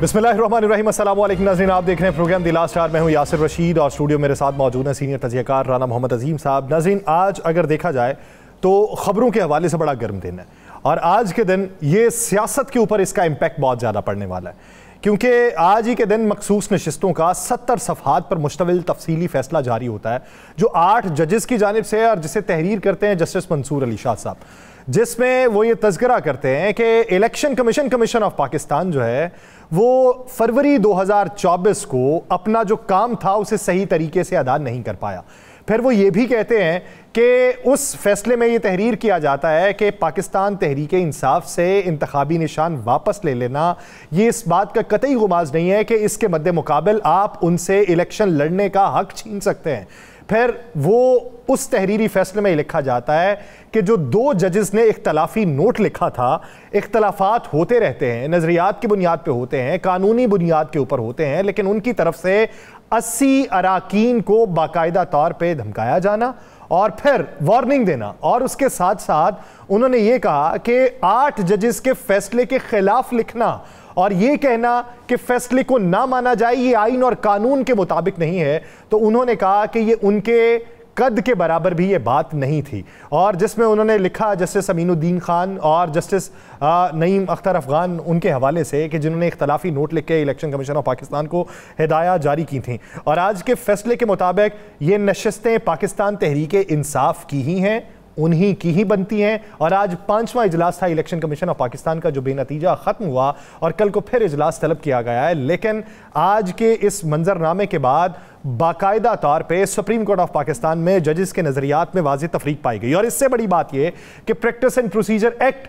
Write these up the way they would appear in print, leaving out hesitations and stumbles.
बिस्मिल्लाहिर्रहमानिर्रहीम, अस्सलाम वालेकुम नाज़रीन, आप देख रहे हैं प्रोग्राम दी लास्ट आवर। मैं हूं यासिर रशीद और स्टूडियो मेरे साथ मौजूद हैं सीनियर तजियाकार राना मोहम्मद अजीम साहब। नाज़रीन, आज अगर देखा जाए तो ख़बरों के हवाले से बड़ा गर्म दिन है और आज के दिन ये सियासत के ऊपर इसका इम्पैक्ट बहुत ज़्यादा पड़ने वाला है, क्योंकि आज ही के दिन मखसूस नशिस्तों का 70 सफ़हात पर मुश्तमिल तफसीली फैसला जारी होता है जो 8 जजेस की जानिब से और जिसे तहरीर करते हैं जस्टिस मंसूर अली शाह साहब, जिसमें वो ये तज़किरा करते हैं कि इलेक्शन कमीशन ऑफ पाकिस्तान जो है वो फरवरी 2024 को अपना जो काम था उसे सही तरीके से अदा नहीं कर पाया। फिर वो ये भी कहते हैं कि उस फैसले में ये तहरीर किया जाता है कि पाकिस्तान तहरीक इंसाफ से इंतखाबी निशान वापस ले लेना ये इस बात का कतई गुमाज नहीं है कि इसके मद्दे मुकाबिल आप उनसे इलेक्शन लड़ने का हक छीन सकते हैं। फिर वो उस तहरीरी फैसले में लिखा जाता है कि जो 2 जजेस ने इख्तलाफी नोट लिखा था, इख्तलाफात होते रहते हैं, नज़रियात की बुनियाद पे होते हैं, कानूनी बुनियाद के ऊपर होते हैं, लेकिन उनकी तरफ से 80 अराकीन को बाकायदा तौर पे धमकाया जाना और फिर वार्निंग देना, और उसके साथ साथ उन्होंने ये कहा कि 8 जजेस के फैसले के खिलाफ लिखना और ये कहना कि फैसले को ना माना जाए ये आइन और कानून के मुताबिक नहीं है। तो उन्होंने कहा कि ये उनके कद के बराबर भी ये बात नहीं थी, और जिसमें उन्होंने लिखा जस्टिस अमीनुद्दीन खान और जस्टिस नईम अख्तर अफगान उनके हवाले से कि जिन्होंने इख्तलाफी नोट लिख के इलेक्शन कमीशन ऑफ पाकिस्तान को हिदायत जारी की थी। और आज के फैसले के मुताबिक ये नशिस्तें पाकिस्तान तहरीक इंसाफ की ही हैं, उन्हीं की ही बनती हैं। और आज 5वां इजलास था इलेक्शन कमीशन ऑफ पाकिस्तान का जो बेनतीजा ख़त्म हुआ और कल को फिर इजलास तलब किया गया है। लेकिन आज के इस मंजरनामे के बाद बाकायदा तौर पे सुप्रीम कोर्ट ऑफ पाकिस्तान में जजेस के नज़रियात में वाज़ेह तफरीक पाई गई। और इससे बड़ी बात यह कि प्रैक्टिस एंड प्रोसीजर एक्ट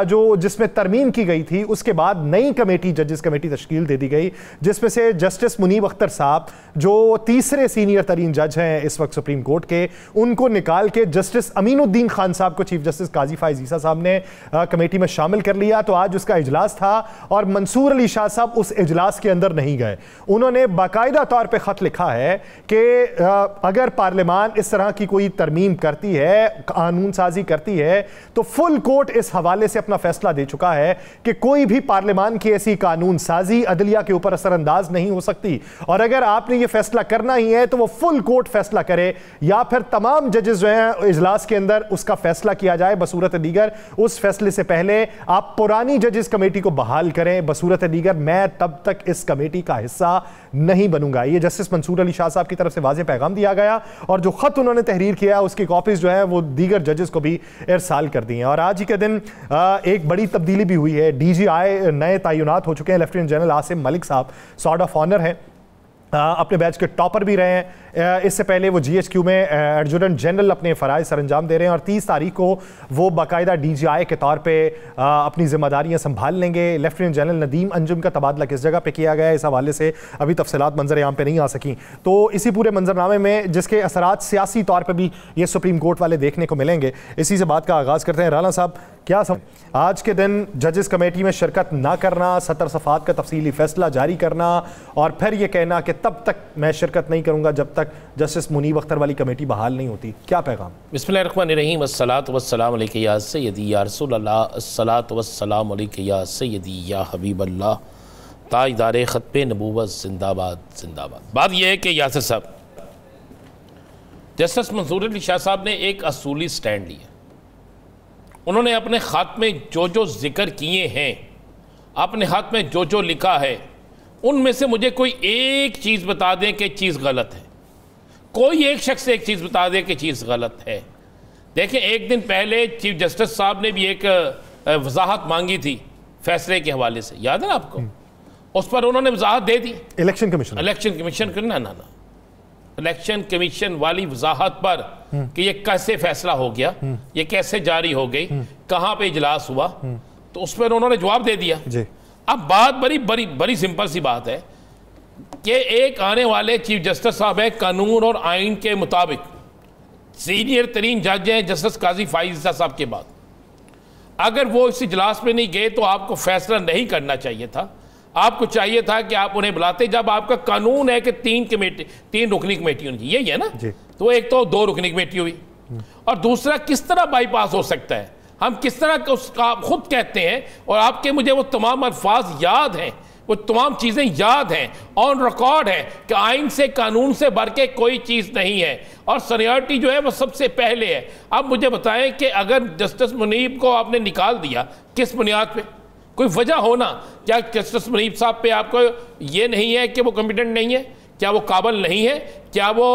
जो जिसमें तरमीम की गई थी उसके बाद नई कमेटी, जजेस कमेटी तश्कील दे दी गई, जिसमें से जस्टिस मुनीब अख्तर साहब जो तीसरे सीनियर तरीन जज हैं इस वक्त सुप्रीम कोर्ट के, उनको निकाल के जस्टिस अमीनुद्दीन खान साहब को चीफ जस्टिस काजी फाइज ईसा साहब ने कमेटी में शामिल कर लिया। तो आज उसका इजलास था और मंसूर अली शाह साहब उस इजलास के अंदर नहीं गए। उन्होंने बाकायदा तौर पर ख़त लिखा है कि अगर पार्लियामान इस तरह की कोई तरमीम करती है, कानून साजी करती है, तो फुल कोर्ट इस हवाले से अपना फैसला दे चुका है कि कोई भी पार्लियामान की ऐसी कानून साजी अदलिया के ऊपर असरअंदाज नहीं हो सकती। और अगर आपने ये फैसला करना ही है तो वो फुल कोर्ट फैसला करे या फिर तमाम जजेस जो हैं इजलास के अंदर उसका फैसला किया जाए। बसूरत दीगर उस फैसले से पहले आप पुरानी जजेस कमेटी को बहाल करें। बसूरत दीगर मैं तब तक इस कमेटी का हिस्सा नहीं बनूंगा। ये जस्टिस मंसूर अली शाह साहब की तरफ से वाज़ेह पैगाम दिया गया और जो खत उन्होंने तहरीर किया उसकी कॉपीज जो है वो दीगर जजेस को भी इरसाल कर दी हैं। और आज ही के दिन एक बड़ी तब्दीली भी हुई है। डीजीआई नए तैनात हो चुके हैं। लेफ्टिनेंट जनरल आसिम मलिक साहब सॉर्ड ऑफ ऑनर हैं, अपने बैच के टॉपर भी रहे हैं। इससे पहले वो जीएचक्यू में एडजुटेंट जनरल अपने फ़राइज़ सरअंजाम दे रहे हैं और 30 तारीख को वो बाकायदा डीजीआई के तौर पे अपनी जिम्मेदारियां संभाल लेंगे। लेफ्टिनेंट जनरल नदीम अंजुम का तबादला किस जगह पे किया गया है इस हवाले से अभी तफसीलात मंजर आम पे नहीं आ सकी। तो इसी पूरे मंजरनामे में जिसके असरात सियासी तौर पर भी ये सुप्रीम कोर्ट वाले देखने को मिलेंगे, इसी से बात का आगाज़ करते हैं। राना साहब, क्या आज के दिन जजेस कमेटी में शिरकत ना करना, 70 सफ़हात का तफसीली फैसला जारी करना और फिर यह कहना कि तब तक मैं शिरकत नहीं करूंगा जब तक जस्टिस मुनीब अख्तर वाली कमेटी बहाल नहीं होती, क्या पैगाम? बिस्मिल्लाहिर्रहमानिर्रहीम, अस्सलातु वस्सलामु अलैका या सय्यदी या रसूलल्लाह, अस्सलातु वस्सलामु अलैका या सय्यदी या हबीबल्लाह, ताजदारे ख़त्मे नबूवत जिंदाबाद जिंदाबाद। बात यह है कि यासिर साहब, जस्टिस मंसूर अली शाह साहब ने एक असूली स्टैंड लिया। उन्होंने अपने ख़त में जो जो जिक्र किए हैं, अपने हाथ में जो जो लिखा है, उनमें से मुझे कोई एक चीज़ बता दें कि चीज़ गलत है। कोई एक शख्स एक चीज़ बता दे कि चीज़ गलत है। देखें, एक दिन पहले चीफ जस्टिस साहब ने भी एक वजाहत मांगी थी फैसले के हवाले से, याद है ना आपको? उस पर उन्होंने वजाहत दे दी। इलेक्शन कमीशन करना ना इलेक्शन कमीशन वाली वजाहत पर कि ये कैसे फैसला हो गया, ये कैसे जारी हो गई, कहाँ पे इजलास हुआ, तो उस पर उन्होंने जवाब दे दिया जी। अब बात बड़ी बड़ी बड़ी सिंपल सी बात है कि एक आने वाले चीफ जस्टिस साहब है, कानून और आइन के मुताबिक सीनियर तरीन जज हैं जस्टिस काजी फाइज ईसा साहब के बाद। अगर वो इस इजलास में नहीं गए तो आपको फैसला नहीं करना चाहिए था। आपको चाहिए था कि आप उन्हें बुलाते, जब आपका कानून है कि 3 रुकनी कमेटी होनी चाहिए, यही है ना जी। तो एक तो 2 रुकनी कमेटी हुई और दूसरा किस तरह बाईपास हो सकता है, हम किस तरह उसका खुद कहते हैं और आपके मुझे वो तमाम अल्फाज याद हैं वो तमाम चीज़ें याद हैं, ऑन रिकॉर्ड है कि आइन से कानून से बढ़ के कोई चीज़ नहीं है और सीनियरिटी जो है वो सबसे पहले है। अब मुझे बताएं कि अगर जस्टिस मुनीब को आपने निकाल दिया, किस बुनियाद पे? कोई वजह हो ना, क्या जस्टिस मुनीब साहब पे आपको ये नहीं है कि वो कॉम्पिटेंट नहीं है? क्या वो काबिल नहीं है? क्या वो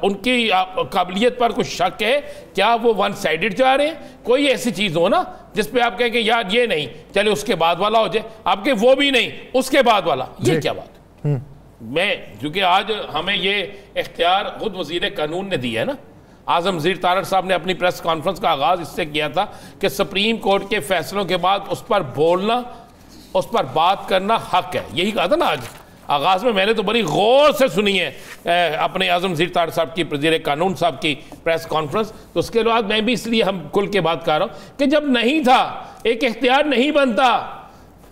उनकी काबिलियत पर कुछ शक है? क्या वो वन साइडेड जा रहे हैं? कोई ऐसी चीज़ हो ना जिस पे आप कहें कि यार ये नहीं, चले उसके बाद वाला हो जाए, आपके वो भी नहीं उसके बाद वाला, ये क्या बात? मैं क्योंकि आज हमें ये इख्तियार खुद वज़ीर कानून ने दिया है ना, आज़म वज़ीर तारड़ साहब ने अपनी प्रेस कॉन्फ्रेंस का आगाज़ इससे किया था कि सुप्रीम कोर्ट के फैसलों के बाद उस पर बोलना, उस पर बात करना हक है। यही कहा था ना आज आगाज़ में, मैंने तो बड़ी गौर से सुनी है अपने आज़म वज़ीर तारड़ साहब की, वज़ीर कानून साहब की प्रेस कॉन्फ्रेंस। तो उसके बाद मैं भी इसलिए हम खुल के बात कर रहा हूँ कि जब नहीं था, एक इख्तियार नहीं बनता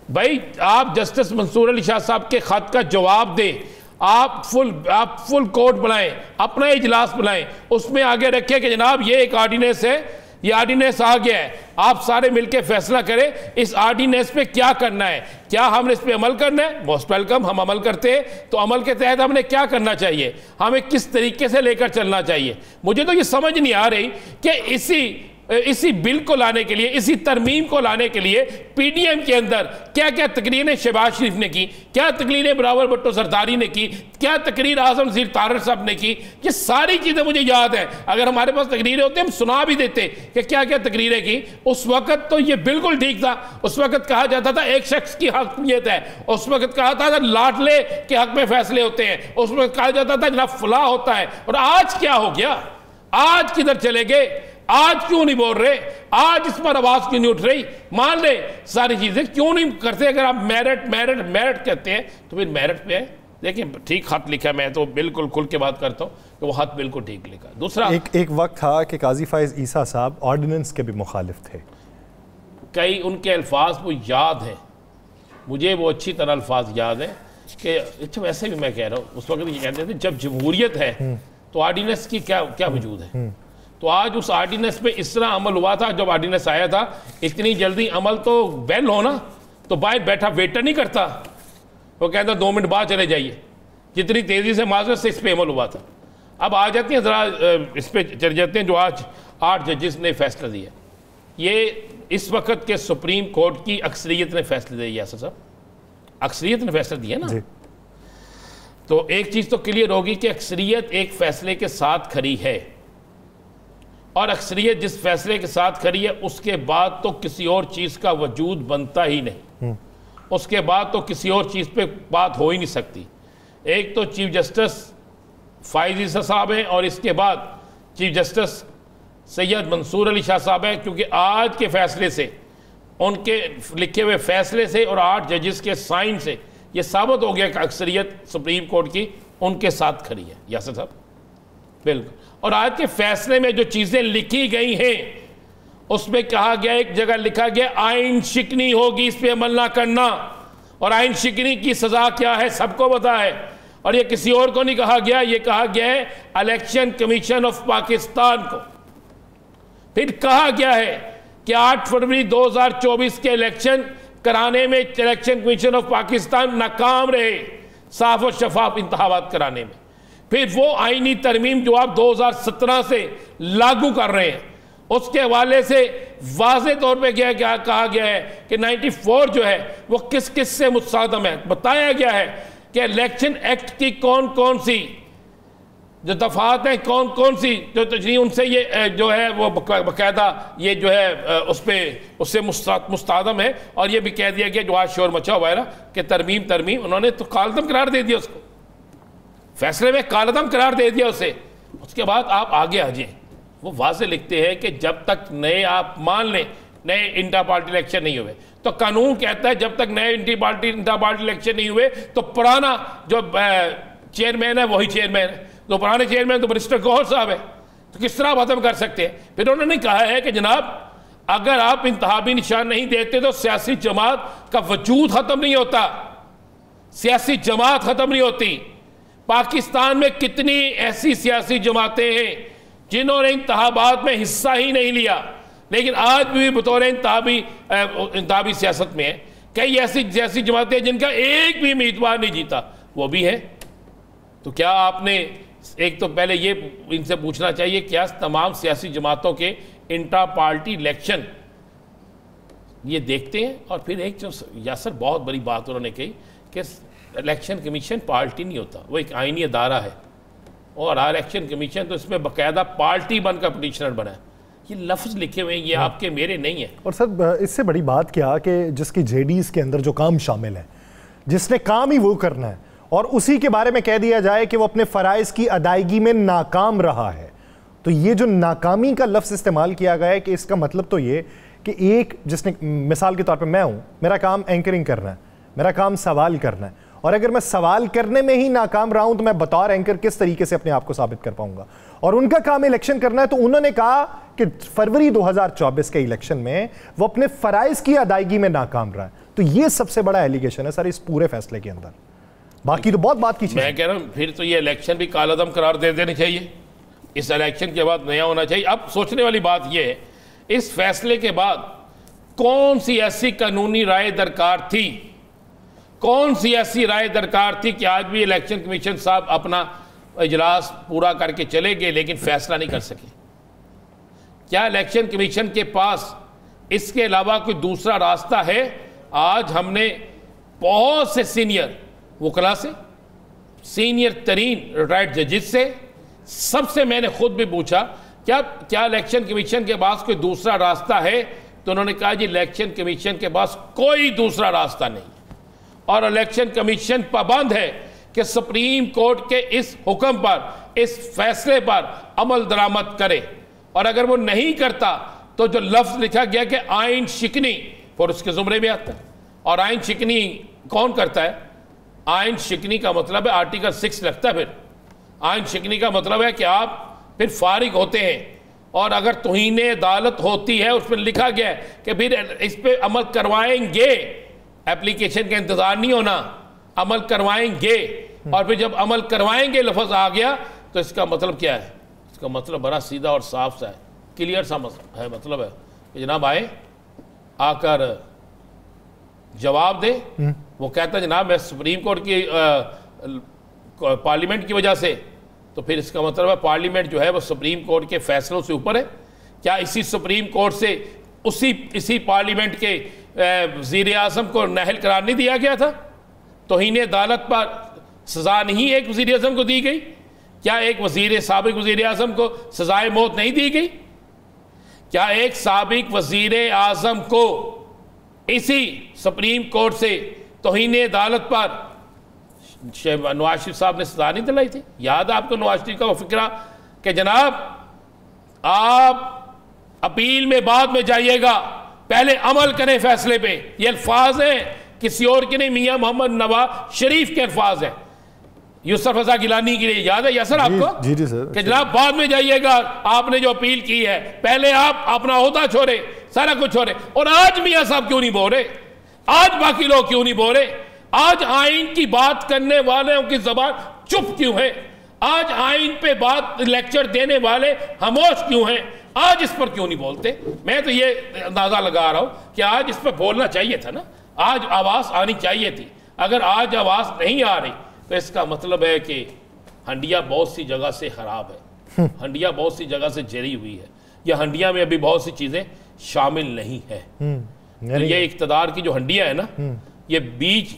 भाई, आप जस्टिस मंसूर अली शाह साहब के ख़त का जवाब दें, आप फुल कोर्ट बुलाएं, अपना इजलास बुलाएं, उसमें आगे रखें कि जनाब ये एक आर्डिनेंस है, ये आर्डिनेंस आ गया है, आप सारे मिलकर फैसला करें इस आर्डिनेंस पे क्या करना है, क्या हमने इस पे अमल करना है? मोस्ट वेलकम, हम अमल करते हैं, तो अमल के तहत हमने क्या करना चाहिए, हमें किस तरीके से लेकर चलना चाहिए। मुझे तो ये समझ नहीं आ रही कि इसी बिल को लाने के लिए, इसी तरमीम को लाने के लिए पीडीएम के अंदर क्या क्या तकरीरें शहबाज शरीफ ने की, क्या तकरीरें बिलावल भुट्टो सरदारी ने की, क्या तकरीर आज़म वज़ीर तारड़ साहब ने की, ये सारी चीज़ें मुझे याद है। अगर हमारे पास तकरीरें होती हम सुना भी देते कि क्या क्या तकरीरें की। उस वक्त तो ये बिल्कुल ठीक था, उस वक्त कहा जाता था एक शख्स की हकमियत है, उस वक्त कहा था लाडले के हक में फैसले होते हैं, उस वक्त कहा जाता था जनाब फलाह होता है। और आज क्या हो गया? आज किधर चले गए? आज क्यों नहीं बोल रहे? आज इस पर आवाज क्यों नहीं उठ रही? मान ले सारी चीजें क्यों नहीं करते? अगर आप मेरिट कहते हैं तो फिर मेरिट पे है। देखिए ठीक खत लिखा, मैं तो बिल्कुल खुल के बात करता हूँ कि वो खत बिल्कुल ठीक लिखा। दूसरा एक वक्त था कि काजी फाइज ईसा साहब ऑर्डिनेंस के भी मुखालिफ थे, कई उनके अल्फाज वो याद हैं, मुझे वो अच्छी तरह अल्फाज याद हैं कि वैसे भी मैं कह रहा हूँ उस वक्त ये कहते थे जब जमहूरियत है तो ऑर्डिनेंस की क्या वजूद है। तो आज उस आर्डिनेंस पे इस तरह अमल हुआ था, जब आर्डिनेंस आया था इतनी जल्दी अमल तो बैन हो ना, तो बाहर बैठा वेटर नहीं करता, वो कहता 2 मिनट बाद चले जाइए, जितनी तेज़ी से माजरत से इस पर अमल हुआ था। अब आ जाती हैं ज़रा इस पर चले जाते हैं जो आज 8 जजेस ने फैसला दिया। ये इस वक्त के सुप्रीम कोर्ट की अक्सरियत ने फैसले दिए, यासर साहब अक्सरियत ने फैसला दिया ना। तो एक चीज़ तो क्लियर होगी कि अक्सरियत एक फैसले के साथ खड़ी है, और अक्सरियत जिस फैसले के साथ खड़ी है उसके बाद तो किसी और चीज़ का वजूद बनता ही नहीं, उसके बाद तो किसी और चीज़ पे बात हो ही नहीं सकती। एक तो चीफ जस्टिस फाइज ईसा साहब हैं और इसके बाद चीफ जस्टिस सैयद मंसूर अली शाह साहब हैं, क्योंकि आज के फैसले से, उनके लिखे हुए फैसले से और 8 जजेस के साइन से ये साबित हो गया कि अक्सरियत सुप्रीम कोर्ट की उनके साथ खड़ी है। यासर साहब बिल्कुल। और आज के फैसले में जो चीज़ें लिखी गई हैं उसमें कहा गया, एक जगह लिखा गया आइन शिकनी होगी इस पे अमल ना करना, और आइन शिकनी की सज़ा क्या है सबको पता है। और ये किसी और को नहीं कहा गया, ये कहा गया है इलेक्शन कमीशन ऑफ पाकिस्तान को। फिर कहा गया है कि 8 फरवरी 2024 के इलेक्शन कराने में इलेक्शन कमीशन ऑफ पाकिस्तान नाकाम रहे साफ और शफाफ इंतखाबात कराने में। फिर वो आईनी तरमीम जो आप 2017 से लागू कर रहे हैं उसके हवाले से वाज़े तौर पे क्या कहा गया है कि 94 जो है वो किस किस से मुस्तहकम है। बताया गया है कि इलेक्शन एक्ट की कौन कौन सी जो दफात हैं, कौन कौन सी जो तजरी उनसे ये जो है वो बाकायदा ये जो है उससे मुस्तहकम है। और ये भी कह दिया गया जो आज शोर मचा हुआ है ना कि तरमीम उन्होंने तो कालदम करार दे दिया, उसको फैसले में कालदम करार दे दिया उसे। उसके बाद आप आगे आ जाए, वो वाज़े लिखते हैं कि जब तक नए आप मान लें नए इंटर पार्टी इलेक्शन नहीं हुए, तो कानून कहता है जब तक नए इंटर पार्टी इलेक्शन नहीं हुए तो पुराना जो चेयरमैन है वही चेयरमैन है, तो पुराने चेयरमैन तो बैरिस्टर गौहर साहब है, तो किस तरह खत्म कर सकते हैं। फिर उन्होंने कहा है कि जनाब अगर आप इंतखाबी निशान नहीं देते तो सियासी जमात का वजूद ख़त्म नहीं होता, सियासी जमात ख़त्म नहीं होती। पाकिस्तान में कितनी ऐसी सियासी जमातें हैं जिन्होंने इंतखाबात में हिस्सा ही नहीं लिया, लेकिन आज भी बतौर इंतखाबी सियासत में है। कई ऐसी जैसी जमातें जिनका एक भी उम्मीदवार नहीं जीता, वो भी है। तो क्या आपने एक तो पहले ये इनसे पूछना चाहिए, क्या तमाम सियासी जमातों के इंट्रा पार्टी इलेक्शन ये देखते हैं? और फिर एक जो यासर बहुत बड़ी बात उन्होंने कही कि इलेक्शन कमीशन पार्टी नहीं होता, वो एक आईनी अदारा है, और इलेक्शन कमीशन तो इसमें बाकायदा पार्टी बनकर पटिशनर बना है। ये लफ्ज़ लिखे हुए हैं, ये आपके मेरे नहीं है। और सर इससे बड़ी बात क्या कि जिसकी जेडीज के अंदर जो काम शामिल है, जिसने काम ही वो करना है, और उसी के बारे में कह दिया जाए कि वो अपने फ़राइज़ की अदायगी में नाकाम रहा है, तो ये जो नाकामी का लफ्ज़ इस्तेमाल किया गया है कि इसका मतलब तो ये कि एक जिसने, मिसाल के तौर पे मैं हूँ, मेरा काम एंकरिंग करना है, मेरा काम सवाल करना है, और अगर मैं सवाल करने में ही नाकाम रहा हूं तो मैं बतौर एंकर किस तरीके से अपने आप को साबित कर पाऊंगा? और उनका काम इलेक्शन करना है, तो उन्होंने कहा कि फरवरी 2024 के इलेक्शन में वो अपने फराइज की अदायगी में नाकाम रहा है। तो ये सबसे बड़ा एलिगेशन है सर इस पूरे फैसले के अंदर। बाकी तो बहुत बात की चीज। मैं कह रहा हूं फिर तो ये इलेक्शन भी कालादम करार दे देने चाहिए, इस इलेक्शन के बाद नया होना चाहिए। अब सोचने वाली बात यह है, इस फैसले के बाद कौन सी ऐसी कानूनी राय दरकार थी, कौन सी ऐसी राय दरकार थी कि आज भी इलेक्शन कमीशन साहब अपना इजलास पूरा करके चले गए लेकिन फैसला नहीं कर सके? क्या इलेक्शन कमीशन के पास इसके अलावा कोई दूसरा रास्ता है? आज हमने बहुत से सीनियर वकला से, सीनियर तरीन रिटायर्ड जजेस से, सबसे मैंने खुद भी पूछा क्या इलेक्शन कमीशन के पास कोई दूसरा रास्ता है? तो उन्होंने कहा जी इलेक्शन कमीशन के पास कोई दूसरा रास्ता नहीं, और इलेक्शन कमीशन पाबंद है कि सुप्रीम कोर्ट के इस हुक्म पर, इस फैसले पर अमल दरामद करे, और अगर वो नहीं करता तो जो लफ्ज़ लिखा गया कि आइन शिकनी फिर उसके जुमरे में आता है। और आइन शिकनी कौन करता है? आइन शिकनी का मतलब है आर्टिकल 6 लगता है। फिर आइन शिकनी का मतलब है कि आप फिर फारिग होते हैं, और अगर तौहीन अदालत होती है उसमें लिखा गया है कि फिर इस पर अमल करवाएंगे, एप्लीकेशन का इंतजार नहीं होना, अमल करवाएंगे। और फिर जब अमल करवाएंगे लफ्ज़ आ गया तो इसका मतलब क्या है? इसका मतलब बड़ा सीधा और साफ सा है, क्लियर सा है। मतलब है कि जनाब आए, आकर जवाब दे। वो कहता है जनाब मैं सुप्रीम कोर्ट की पार्लियामेंट की वजह से, तो फिर इसका मतलब है पार्लियामेंट जो है वो सुप्रीम कोर्ट के फैसलों से ऊपर है। क्या इसी सुप्रीम कोर्ट से इसी पार्लियामेंट के वज़ीर आज़म को नाअहल करार नहीं दिया गया था? तौहीन अदालत पर सज़ा नहीं एक वज़ीर आज़म को दी गई? क्या एक साबिक वज़ीर आज़म को सज़ाए मौत नहीं दी गई? क्या एक साबिक वज़ीर आज़म को इसी सुप्रीम कोर्ट से तौहीन अदालत पर नवाज शरीफ साहब ने सजा नहीं दिलाई थी? याद है आपको नवाज शरीफ का वो फिक्रा कि जनाब आप अपील में बाद में जाइएगा, पहले अमल करें फैसले पे। ये अल्फाज हैं, किसी और के नहीं, मियां मोहम्मद नवाज शरीफ के अल्फाज हैं, यूसुफ रज़ा गिलानी के लिए। याद है यासर आपको? जी जी सर। कि जनाब बाद में जाइएगा, आपने जो अपील की है, पहले आप अपना ओहदा छोड़े, सारा कुछ छोड़े। और आज मियां साहब क्यों नहीं बोल रहे? आज बाकी लोग क्यों नहीं बोल रहे? आज आइन की बात करने वालों की जबान चुप क्यों है? आज आइन पे बात लेक्चर देने वाले खामोश क्यों हैं? आज इस पर क्यों नहीं बोलते? मैं तो ये अंदाजा लगा रहा हूं कि आज इस पर बोलना चाहिए था ना, आज आवाज आनी चाहिए थी। अगर आज आवाज नहीं आ रही तो इसका मतलब है कि हंडिया बहुत सी जगह से खराब है, हंडिया बहुत सी जगह से जरी हुई है, या हंडिया में अभी बहुत सी चीजें शामिल नहीं है। तो ये इक़्तिदार की जो हंडिया है ना, ये बीच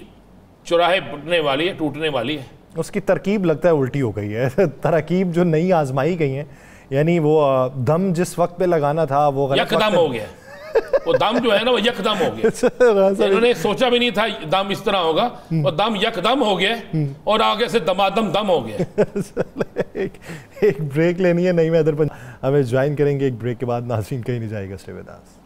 चौराहे फटने वाली है, टूटने वाली है। उसकी तरकीब लगता है उल्टी हो गई है। तरकीब जो नई आजमाई गई है, यानी वो दम जिस वक्त पे लगाना था वो गलत यकदम हो गया। वो दम जो है ना वो यकदम हो गया। इन्होंने सोचा भी नहीं था दम इस तरह होगा, वो दम यकदम हो गया और आगे से दमादम दम हो गया। एक ब्रेक लेनी है, नहीं मैं इधर पर हमें ज्वाइन करेंगे एक ब्रेक के बाद। नाज़रीन कहीं नहीं जाएगा, स्टे विद अस।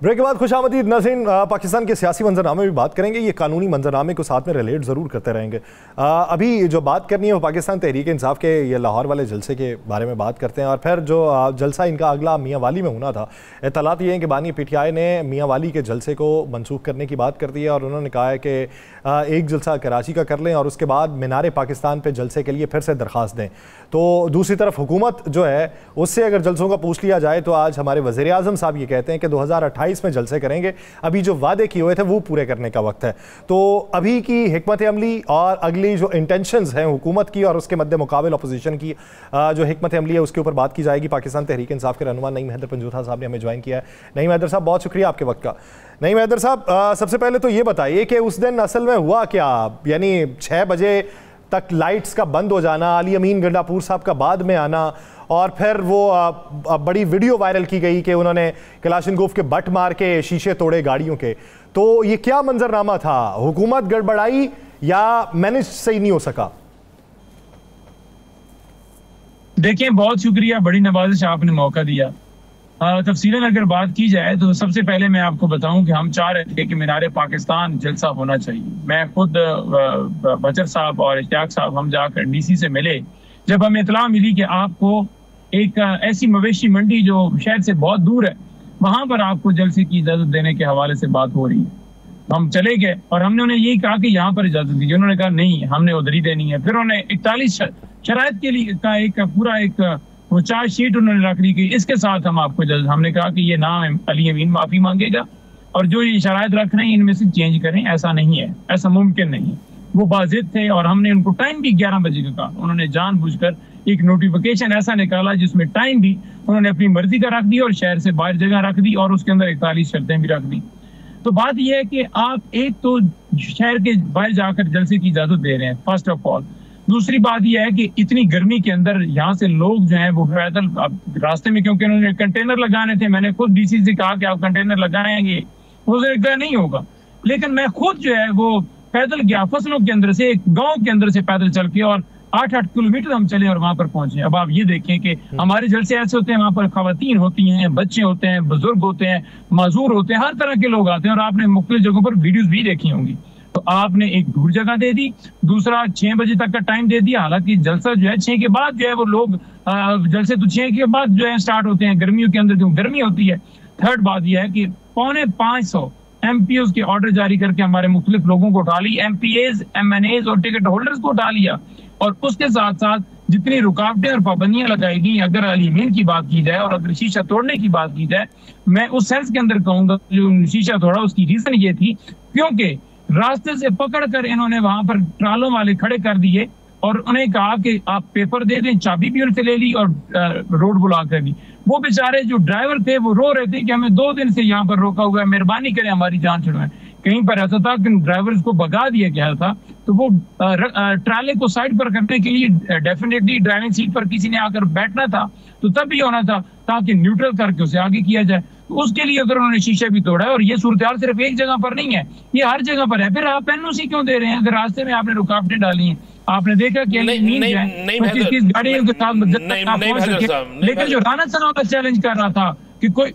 ब्रेक के बाद खुशामदीद नाज़रीन। पाकिस्तान के सियासी मंजरनामे भी बात करेंगे, ये कानूनी मंजरनामे को साथ में रिलेट ज़रूर करते रहेंगे। अभी जो बात करनी है वो पाकिस्तान तहरीक इंसाफ के ये लाहौर वाले जलसे के बारे में बात करते हैं। और फिर जो जलसा इनका अगला मियाँ वाली में होना था, इत्तलात ये हैं कि बानी PTI ने मियाँ वाली के जलसे को मनसूख करने की बात कर दी है और उन्होंने कहा है कि एक जलसा कराची का कर लें और उसके बाद मीनार पाकिस्तान पर जलसे के लिए फिर से दरख्वास्त दें। तो दूसरी तरफ हुकूमत जो है उससे अगर जलसों का पूछ लिया जाए तो आज हमारे वज़ीर आज़म साहब ये कहते हैं कि 2028 में जलसे करेंगे, अभी जो वादे किए हुए थे वो पूरे करने का वक्त है। तो अभी की हिकमत अमली और अगली जो इंटेंशंस हैं हुकूमत की और उसके मद्दे मुकाबिल अपोजिशन की जो हिकमत अमली है उसके ऊपर बात की जाएगी। पाकिस्तान तहरीक इंसाफ के रहनुमा नईम हैदर पंजूथा साहब ने हमें ज्वाइन किया है। नईम हैदर साहब, बहुत शुक्रिया आपके वक्त का। नईम हैदर साहब, सबसे पहले तो ये बताइए कि उस दिन असल में हुआ क्या, यानी 6 बजे तक लाइट्स का बंद हो जाना, अली अमीन गंडापुर साहब का बाद में आना और फिर वो बड़ी वीडियो वायरल की गई कि उन्होंने कलाशनकोव के बट मार के शीशे तोड़े गाड़ियों के। तो ये क्या मंजरनामा था? हुकूमत गड़बड़ाई या मैनेज सही नहीं हो सका? देखिए, बहुत शुक्रिया, बड़ी नवाजिश आपने मौका दिया। तफसीलन अगर बात की जाए तो सबसे पहले मैं आपको बताऊं कि हम चाह रहे थे कि मीनार पाकिस्तान जलसा होना चाहिए। मैं खुद बचर साहब और इश्तियाक साहब हम जाकर DC से मिले। जब हमें इतला मिली कि आपको एक ऐसी मवेशी मंडी जो शहर से बहुत दूर है वहां पर आपको जलसे की इजाजत देने के हवाले से बात हो रही है, हम चले गए और हमने उन्हें यही कहा कि यहाँ पर इजाजत दीजिए। उन्होंने कहा नहीं, हमने उधर ही देनी है। फिर उन्होंने 41 शराइत के लिए का एक पूरा एक वो चार्ज शीट उन्होंने रख दी कि इसके साथ हम आपको इजाजत। हमने कहा कि ये नाम अली अमीन माफी मांगेगा और जो ये शराइत रख रहे हैं इनमें से चेंज करें। ऐसा नहीं है, ऐसा मुमकिन नहीं है। वो बाजिद थे और हमने उनको टाइम भी 11 बजे का कहा। उन्होंने जानबूझकर एक नोटिफिकेशन ऐसा निकाला जिसमें टाइम भी उन्होंने अपनी मर्जी का रख दिया और शहर से बाहर जगह रख दी और उसके अंदर 41 शर्तें भी रख दी। तो बात यह है कि आप एक तो शहर के बाहर जाकर जलसे की इजाजत दे रहे हैं, फर्स्ट ऑफ ऑल। दूसरी बात यह है कि इतनी गर्मी के अंदर यहाँ से लोग जो हैं वो पैदल रास्ते में, क्योंकि उन्होंने कंटेनर लगाने थे, मैंने खुद DC से कहा कि आप कंटेनर लगाएंगे, वो नहीं होगा। लेकिन मैं खुद जो है वो पैदल गया फसलों के अंदर से, एक गांव के अंदर से पैदल चल के, और 8-8 किलोमीटर हम चले और वहां पर पहुंचे। अब आप ये देखें कि हमारे जलसे ऐसे होते हैं, वहां पर खवातीन होती हैं, बच्चे होते हैं, बुजुर्ग होते हैं, माजूर होते हैं, हर तरह के लोग आते हैं। और आपने मुख्तलिफ जगहों पर वीडियोस भी देखी होंगी। तो आपने एक दूर जगह दे दी, दूसरा 6 बजे तक का टाइम दे दिया। हालांकि जलसा जो है 6 के बाद जो है वो लोग जलसे तो 6 के बाद जो है स्टार्ट होते हैं, गर्मियों के अंदर जो गर्मी होती है। थर्ड बात यह है कि 450 MPOs के ऑर्डर जारी करके हमारे मुख्तलिफ लोगों को उठा ली, MPAs, MNAs और टिकट होल्डर्स को उठा लिया। और उसके साथ साथ जितनी रुकावटें और पाबंदियां लगाई गई, अगर अली अमीन की बात की जाए और अगर शीशा तोड़ने की बात की जाए, मैं उस सेंस के अंदर कहूंगा जो शीशा तोड़ा उसकी रीजन ये थी क्योंकि रास्ते से पकड़कर इन्होंने वहां पर ट्रालों वाले खड़े कर दिए और उन्हें कहा कि आप पेपर दे दें, चाबी भी उनसे ले ली और रोड ब्लॉक कर दी। वो बेचारे जो ड्राइवर थे वो रो रहे थे कि हमें 2 दिन से यहाँ पर रोका हुआ है, मेहरबानी करें हमारी जान छुड़वाएं। कहीं पर ऐसा था कि ड्राइवर को भगा दिया गया था, तो वो ट्राले को साइड पर करने के लिए डेफिनेटली ड्राइविंग सीट पर किसी ने आकर बैठना था, तो तब भी होना था ताकि न्यूट्रल करके उसे आगे किया जाए। तो उसके लिए अगर उन्होंने शीशा भी तोड़ा है, और ये सूरत हाल सिर्फ एक जगह पर नहीं है, ये हर जगह पर है। फिर आप NOC क्यों दे रहे हैं अगर रास्ते में आपने रुकावटें डाली हैं? आपने देखा कि गाड़ियों के साथ, लेकिन जो राना सनाउल्लाह चैलेंज कर रहा था कि कोई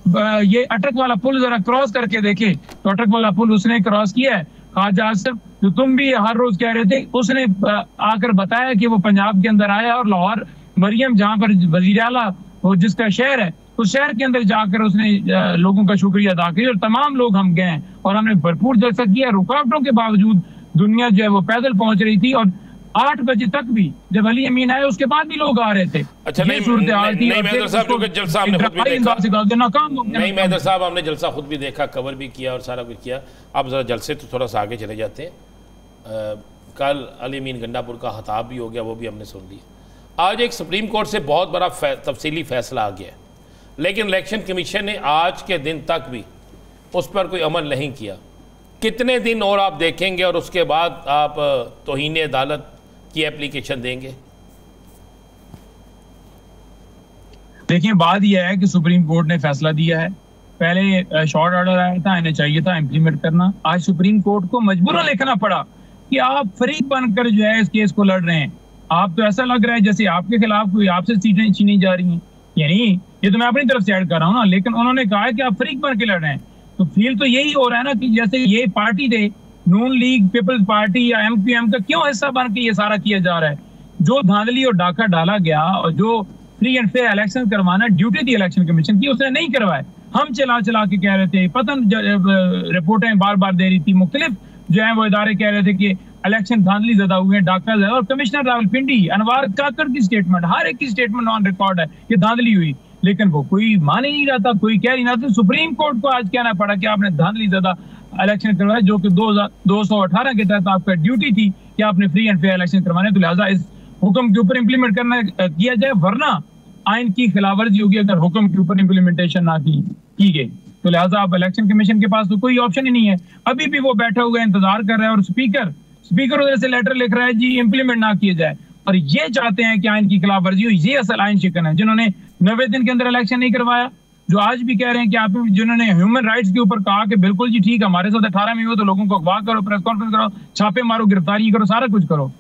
ये अटक वाला पुल जरा क्रॉस करके देखे, तो अटक वाला पुल उसने क्रॉस किया है। ख्वाजा आसिफ जो तुम भी हर रोज कह रहे थे, उसने आकर बताया कि वो पंजाब के अंदर आया और लाहौर मरियम जहां पर वजीर आला वो जिसका शहर है, उस शहर के अंदर जाकर उसने लोगों का शुक्रिया अदा किया और तमाम लोग हम गए और हमने भरपूर जलसा किया। रुकावटों के बावजूद दुनिया जो है वो पैदल पहुंच रही थी और 8 बजे तक भी जब अली अमीन आए उसके बाद भी लोग आ रहे थे। अच्छा, नहीं मैदर साहब, क्योंकि जलसा हमने खुद भी देखा, नहीं मैदर साहब हमने जलसा खुद भी देखा, कवर भी किया और सारा कुछ किया। अब जरा जलसे तो थोड़ा सा आगे चले जाते हैं। कल अली अमीन गंडापुर का खिताब भी हो गया, वो भी हमने सुन लिया। आज एक सुप्रीम कोर्ट से बहुत बड़ा तफसीली फैसला आ गया, लेकिन इलेक्शन कमीशन ने आज के दिन तक भी उस पर कोई अमल नहीं किया। कितने दिन और आप देखेंगे और उसके बाद आप तौहीन अदालत की एप्लीकेशन देंगे? देखिए, बात यह है कि सुप्रीम कोर्ट ने फैसला दिया है। पहले शॉर्ट ऑर्डर आया था, इन्हें चाहिए था इम्प्लीमेंट करना। आज सुप्रीम कोर्ट को मजबूरन लिखना पड़ा कि आप फरीक बनकर जो है इस केस को लड़ रहे हैं। आप तो ऐसा लग रहा है जैसे आपके खिलाफ कोई आपसे सीटें छीनी जा रही हैं। यानी ये तो मैं अपनी तरफ से ऐड कर रहा हूँ ना, लेकिन उन्होंने कहा है कि आप फरीक बन के लड़ रहे हैं। तो फील तो यही हो रहा है ना कि जैसे ये पार्टी थे नून लीग पीपल्स पार्टी या एमपीएम का क्यों हिस्सा बन के ये सारा किया जा रहा है। जो धांधली और डाका डाला गया और जो फ्री एंड फेयर इलेक्शन करवाना ड्यूटी थी इलेक्शन कमीशन की, उसने नहीं करवाए। हम चला चला के कह रहे थे, पतन रिपोर्टें बार बार दे रही थी, मुख्तलिफ जो है वो इदारे कह रहे थे कि इलेक्शन धांधली ज्यादा हुए हैं, डाका ज्यादा। और कमिश्नर रावलपिंडी, अनवार काकड़ की स्टेटमेंट, हर एक की स्टेटमेंट ऑन रिकॉर्ड है कि धांधली हुई, लेकिन वो कोई मान ही नहीं रहा था, कोई कह नहीं रहा था। सुप्रीम कोर्ट को आज कहना पड़ा कि आपने धांधली ज्यादा इलेक्शन करवाया, जो कि 218 के तहत आपका ड्यूटी थी कि आपने फ्री एंड फेयर इलेक्शन करवाने, तो लिहाजा इस हुक्म के ऊपर इंप्लीमेंट करना किया जाए, वरना आइन की खिलाफवर्जी होगी अगर हुक्म के ऊपर इंप्लीमेंटेशन ना की गई। तो लिहाजा अब इलेक्शन कमीशन के पास तो कोई ऑप्शन ही नहीं है। अभी भी वो बैठा हुआ इंतजार कर रहा है और स्पीकर उधर से लेटर लिख रहा है जी इंप्लीमेंट ना किए जाए, और ये चाहते हैं कि आइन की खिलाफवर्जी हो। ये असल आइन शिकन है, जिन्होंने 90 दिन के अंदर इलेक्शन नहीं करवाया, जो आज भी कह रहे हैं कि आप, जिन्होंने ह्यूमन राइट्स के ऊपर कहा कि बिल्कुल जी ठीक, हमारे साथ 18 में हो तो लोगों को अगवा करो, प्रेस कॉन्फ्रेंस करो, छापे मारो, गिरफ्तारी करो, सारा कुछ करो,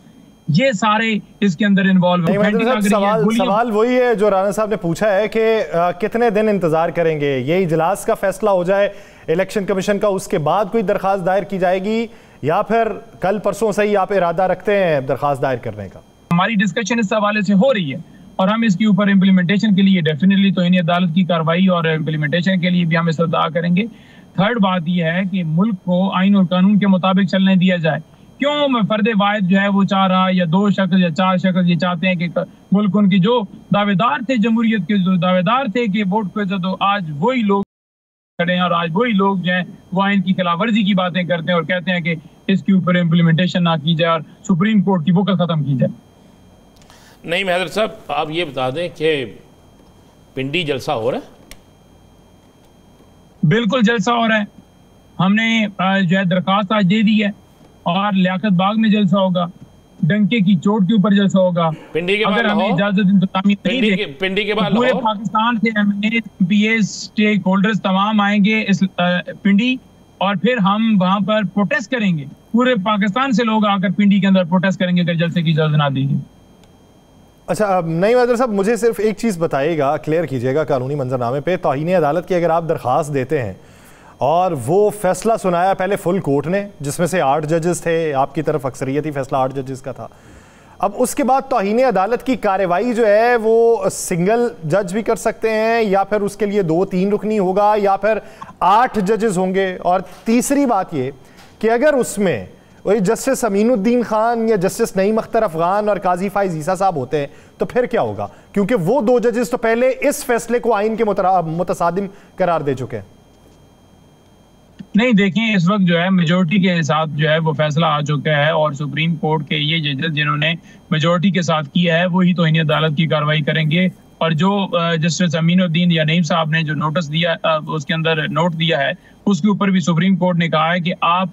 ये सारे इसके अंदर इन्वॉल्व है। सवाल वही है जो राणा साहब ने पूछा है कि कितने दिन इंतजार करेंगे, ये इजलास का फैसला हो जाए इलेक्शन कमीशन का, उसके बाद कोई दरखास्त दायर की जाएगी, या फिर कल परसों से ही आप इरादा रखते हैं दरखास्त दायर करने का? हमारी डिस्कशन इस हवाले से हो रही है और हम इसके ऊपर इम्प्लीमेंटेशन के लिए डेफिनेटली तौहीन अदालत की कार्रवाई और इम्प्लीमेंटेशन के लिए भी हम इस्तदा करेंगे। थर्ड बात यह है कि मुल्क को आइन और कानून के मुताबिक चलने दिया जाए। क्यों फर्द वाहिद जो है वो चाह रहा है, या 2 शख्स या 4 शख्स ये चाहते हैं कि मुल्क, उनकी जो दावेदार थे जमहूरियत के, जो दावेदार थे कि वोट को, तो आज वही लोग खड़े हैं और आज वही लोग जो हैं वो आइन की खिलाफवर्जी की बातें करते हैं और कहते हैं कि इसके ऊपर इम्प्लीमेंटेशन ना की जाए और सुप्रीम कोर्ट की वक़्त खत्म की जाए। नहीं महदर साहब, आप ये बता दें कि पिंडी जलसा हो रहा है? बिल्कुल जलसा हो रहा है। हमने जो है दरखास्त आज दे दी है और लियाकत बाग में जलसा होगा, डंके की चोट के ऊपर जलसा होगा। पिंडी के बाद अगर हमें इजाजत पिंडी के बाद पूरे पाकिस्तान से एमएनए स्टेक होल्डर्स तमाम आएंगे इस पिंडी, और फिर हम वहां पर प्रोटेस्ट करेंगे। पूरे पाकिस्तान से लोग आकर पिंडी के अंदर प्रोटेस्ट करेंगे अगर जलसे की इजाजत ना दी। अच्छा, नहीं महदर साहब, मुझे सिर्फ एक चीज़ बताइएगा, क्लियर कीजिएगा, कानूनी मंजरनामे पे तौहीन अदालत की अगर आप दरख्वास्त देते हैं और वो फैसला सुनाया पहले फुल कोर्ट ने, जिसमें से 8 जजेस थे, आपकी तरफ अक्सरियती फैसला 8 जजेस का था, अब उसके बाद तौहीन अदालत की कार्रवाई जो है वो सिंगल जज भी कर सकते हैं, या फिर उसके लिए 2-3 रुकनी होगा, या फिर 8 जजेस होंगे? और तीसरी बात ये कि अगर उसमें वही जस्टिस अमीनुद्दीन खान या जस्टिस नईम अख्तर अफगान और काजी फाइज ईसा साहब होते हैं तो फिर क्या होगा? क्योंकि वो 2 जजेस तो पहले इस फैसले को आइन के मुतसादिम करार दे चुके हैं। नहीं, देखें, इस वक्त जो है मेजोरिटी के साथ जो है वो फैसला आ चुका है और सुप्रीम कोर्ट के ये जजेस जिन्होंने मेजोरिटी के साथ किया है वही तौहीन अदालत की कार्रवाई करेंगे। और जो जस्टिस अमीनुद्दीन या नईम साहब ने जो नोटिस दिया, उसके अंदर नोट दिया है, उसके ऊपर भी सुप्रीम कोर्ट ने कहा है कि आप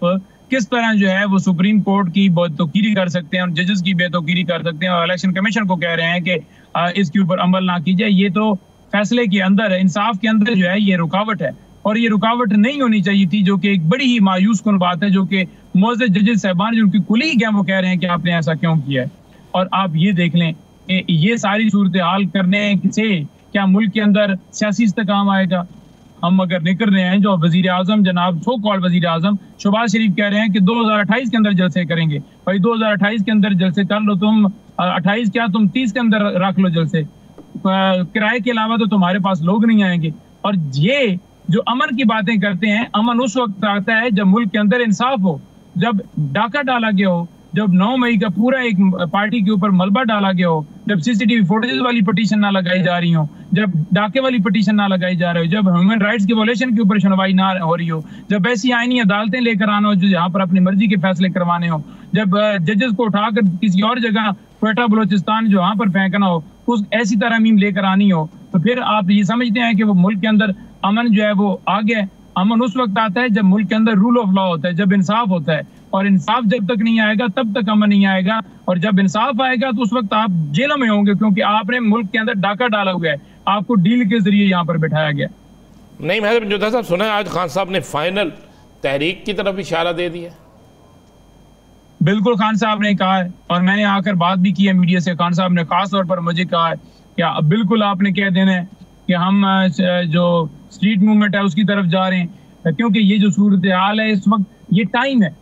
किस तरह जो है वो सुप्रीम कोर्ट की बेतौकीरी कर सकते हैं और जजेस की बेतौकीरी कर सकते हैं, और इलेक्शन कमीशन को कह रहे हैं कि इसके ऊपर अमल ना कीजिए। ये तो फैसले के अंदर, इंसाफ के अंदर जो है ये रुकावट है, और ये रुकावट नहीं होनी चाहिए थी, जो कि एक बड़ी ही मायूस कुन बात है, जो कि मोअज़्ज़ज़ जजेस साहबान जो उनकी कुलीग हैं वो कह रहे हैं कि आपने ऐसा क्यों किया है। और आप ये देख लें कि ये सारी सूरत हाल करने से क्या मुल्क के अंदर सियासी इस्तेकाम आएगा? हम अगर निकल रहे हैं, जो वजीर आजम जनाब सो कॉल्ड वजीर आजम शहबाज शरीफ कह रहे हैं कि 2028 के अंदर जलसे करेंगे। भाई 2028 के अंदर जलसे कर लो तुम, 28 क्या तुम 30 के अंदर रख लो जलसे, किराए के अलावा तो तुम्हारे पास लोग नहीं आएंगे। और ये जो अमन की बातें करते हैं, अमन उस वक्त आता है जब मुल्क के अंदर इंसाफ हो, जब डाका डाला गया हो, जब 9 मई का पूरा एक पार्टी के ऊपर मलबा डाला गया हो, जब सीसीटीवी फुटेज वाली पटिशन ना लगाई जा रही हो, जब डाके वाली पटिशन ना लगाई जा रही हो, जब ह्यूमन राइट्स की वॉयलेशन के ऊपर सुनवाई ना हो रही हो, जब ऐसी आईनी अदालतें लेकर आना हो जो यहाँ पर अपनी मर्जी के फैसले करवाने हो, जब जजेस को उठाकर किसी और जगह क्वेटा बलोचिस्तान जो वहां पर फेंकना हो, उस ऐसी तरमीम लेकर आनी हो, तो फिर आप ये समझते हैं कि वो मुल्क के अंदर अमन जो है वो आ गया। अमन उस वक्त आता है जब मुल्क के अंदर रूल ऑफ लॉ होता है, जब इंसाफ होता है, और इंसाफ जब तक नहीं आएगा तब तक अमन नहीं आएगा। और जब इंसाफ आएगा तो उस वक्त आप जेलों में होंगे, क्योंकि आपने मुल्क के अंदर डाका डाला हुआ है, आपको डील के जरिए यहाँ पर बिठाया गया। नहीं महदर जोधा साहब, सुना है आज खान साहब ने फाइनल तहरीक की तरफ इशारा दे दिया? बिल्कुल, खान साहब ने कहा है, और मैंने आकर बात भी की है मीडिया से। खान साहब ने खास तौर पर मुझे कहा है कि बिल्कुल आपने कह देना है कि हम जो स्ट्रीट मूवमेंट है उसकी तरफ जा रहे हैं। क्योंकि ये जो सूरत हाल है इस वक्त, ये टाइम है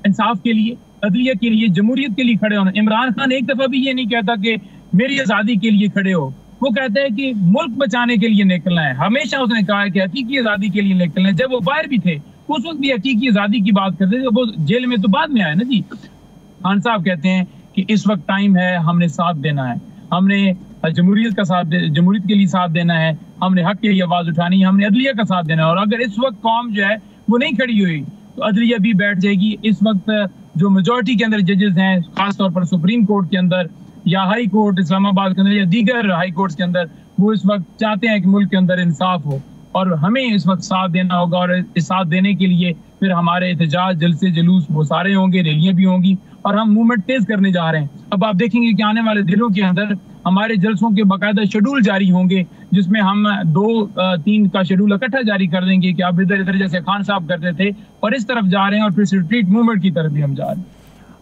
इंसाफ के लिए, अदलिया के लिए, जमहूरियत के लिए खड़े होना। इमरान खान एक दफा भी ये नहीं कहता कि मेरी आज़ादी के लिए खड़े हो, वो कहता है कि मुल्क बचाने के लिए निकलना है। हमेशा उसने कहा है कि हकीकी आज़ादी के लिए निकलना है। जब वो बाहर भी थे उस वक्त भी हकीकी आज़ादी की बात करते थे, वो जेल में तो बाद में आए ना जी। खान साहब कहते हैं कि इस वक्त टाइम है, हमने साथ देना है, हमने जमहूरियत का साथ, जमहूरियत के लिए साथ देना है, हमने हक के लिए आवाज़ उठानी है, हमने अदलिया का साथ देना है। और अगर इस वक्त कौम जो है वो नहीं खड़ी हुई तो अदलिया भी बैठ जाएगी। इस वक्त जो मेजॉरिटी के अंदर जजेस हैं, खासतौर पर सुप्रीम कोर्ट के अंदर या हाई कोर्ट इस्लामाबाद के अंदर या दीगर हाई कोर्ट्स के अंदर, वो इस वक्त चाहते हैं कि मुल्क के अंदर इंसाफ हो और हमें इस वक्त साथ देना होगा। और इस साथ देने के लिए फिर हमारे एहतजाज, जलसे, जुलूस वो सारे होंगे, रैलियां भी होंगी और हम मूवमेंट तेज करने जा रहे हैं। अब आप देखेंगे कि आने वाले दिनों के अंदर हमारे जलसों के बाकायदा शेड्यूल जारी होंगे, जिसमें हम 2-3 का शेड्यूल इकट्ठा जारी कर देंगे कि आप इधर इधर जैसे खान साहब करते थे और इस तरफ जा रहे हैं और फिर स्ट्रीट मूवमेंट की तरफ भी हम जा रहे हैं।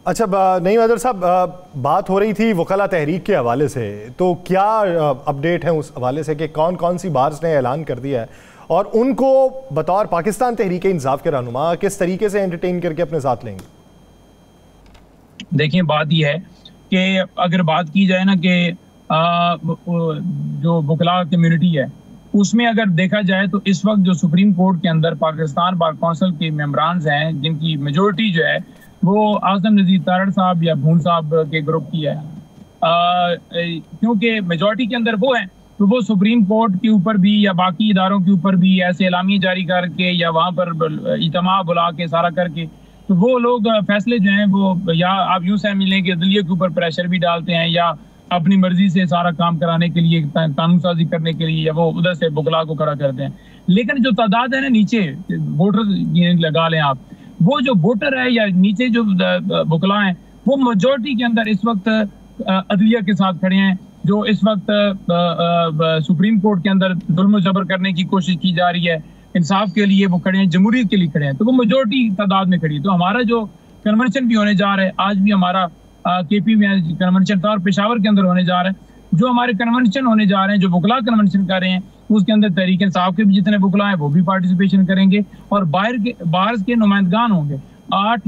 अच्छा नहीं अदर साहब, बात हो रही थी वकला तहरीक के हवाले से, तो क्या अपडेट है उस हवाले से कि कौन कौन सी बार्स ने ऐलान कर दिया है और उनको बतौर पाकिस्तान तहरीक इंसाफ के रहनुमा किस तरीके से एंटरटेन करके अपने साथ लेंगे? देखिए बात यह है कि अगर बात की जाए ना कि जो वकला कम्युनिटी है उसमें अगर देखा जाए तो इस वक्त जो सुप्रीम कोर्ट के अंदर पाकिस्तान बार कौंसिल के मेंबरान हैं, जिनकी मेजोरिटी जो है वो आज़म नज़ीर तारड़ साहब या भून साहब के ग्रुप की है, क्योंकि मेजॉरिटी के अंदर वो हैं तो वो सुप्रीम कोर्ट के ऊपर भी या बाकी इदारों के ऊपर भी ऐसे एलामी जारी करके या वहाँ पर इज्तिमा बुला के सारा करके तो वो लोग फैसले जो हैं वो या आप यूँ समझ कि अदलिया के ऊपर प्रेशर भी डालते हैं या अपनी मर्जी से सारा काम कराने के लिए, कानून साजी करने के लिए, या वो उधर से बुकला को खड़ा करते हैं। लेकिन जो तादाद है ना नीचे वोटर लगा लें आप, वो जो वोटर है या नीचे जो बुकला हैं वो मेजॉरिटी के अंदर इस वक्त अदलिया के साथ खड़े हैं, जो इस वक्त सुप्रीम कोर्ट के अंदर जुल्म जबर करने की कोशिश की जा रही है, इंसाफ के लिए वो खड़े हैं, जमहूरियत के लिए खड़े हैं, तो वो मेजॉरिटी तादाद में खड़ी है। तो हमारा जो कन्वेंशन भी होने जा रहा है, आज भी हमारा केपी में कन्वेंशन था और पेशावर के अंदर होने जा रहा है। जो हमारे कन्वेंशन होने जा रहे हैं, जो बुकला कन्वेंशन कर रहे हैं, उसके अंदर तहरीक इंसाफ के भी जितने बुकला हैं वो भी पार्टिसिपेशन करेंगे और बाहर के नुमाइंदगान होंगे। 8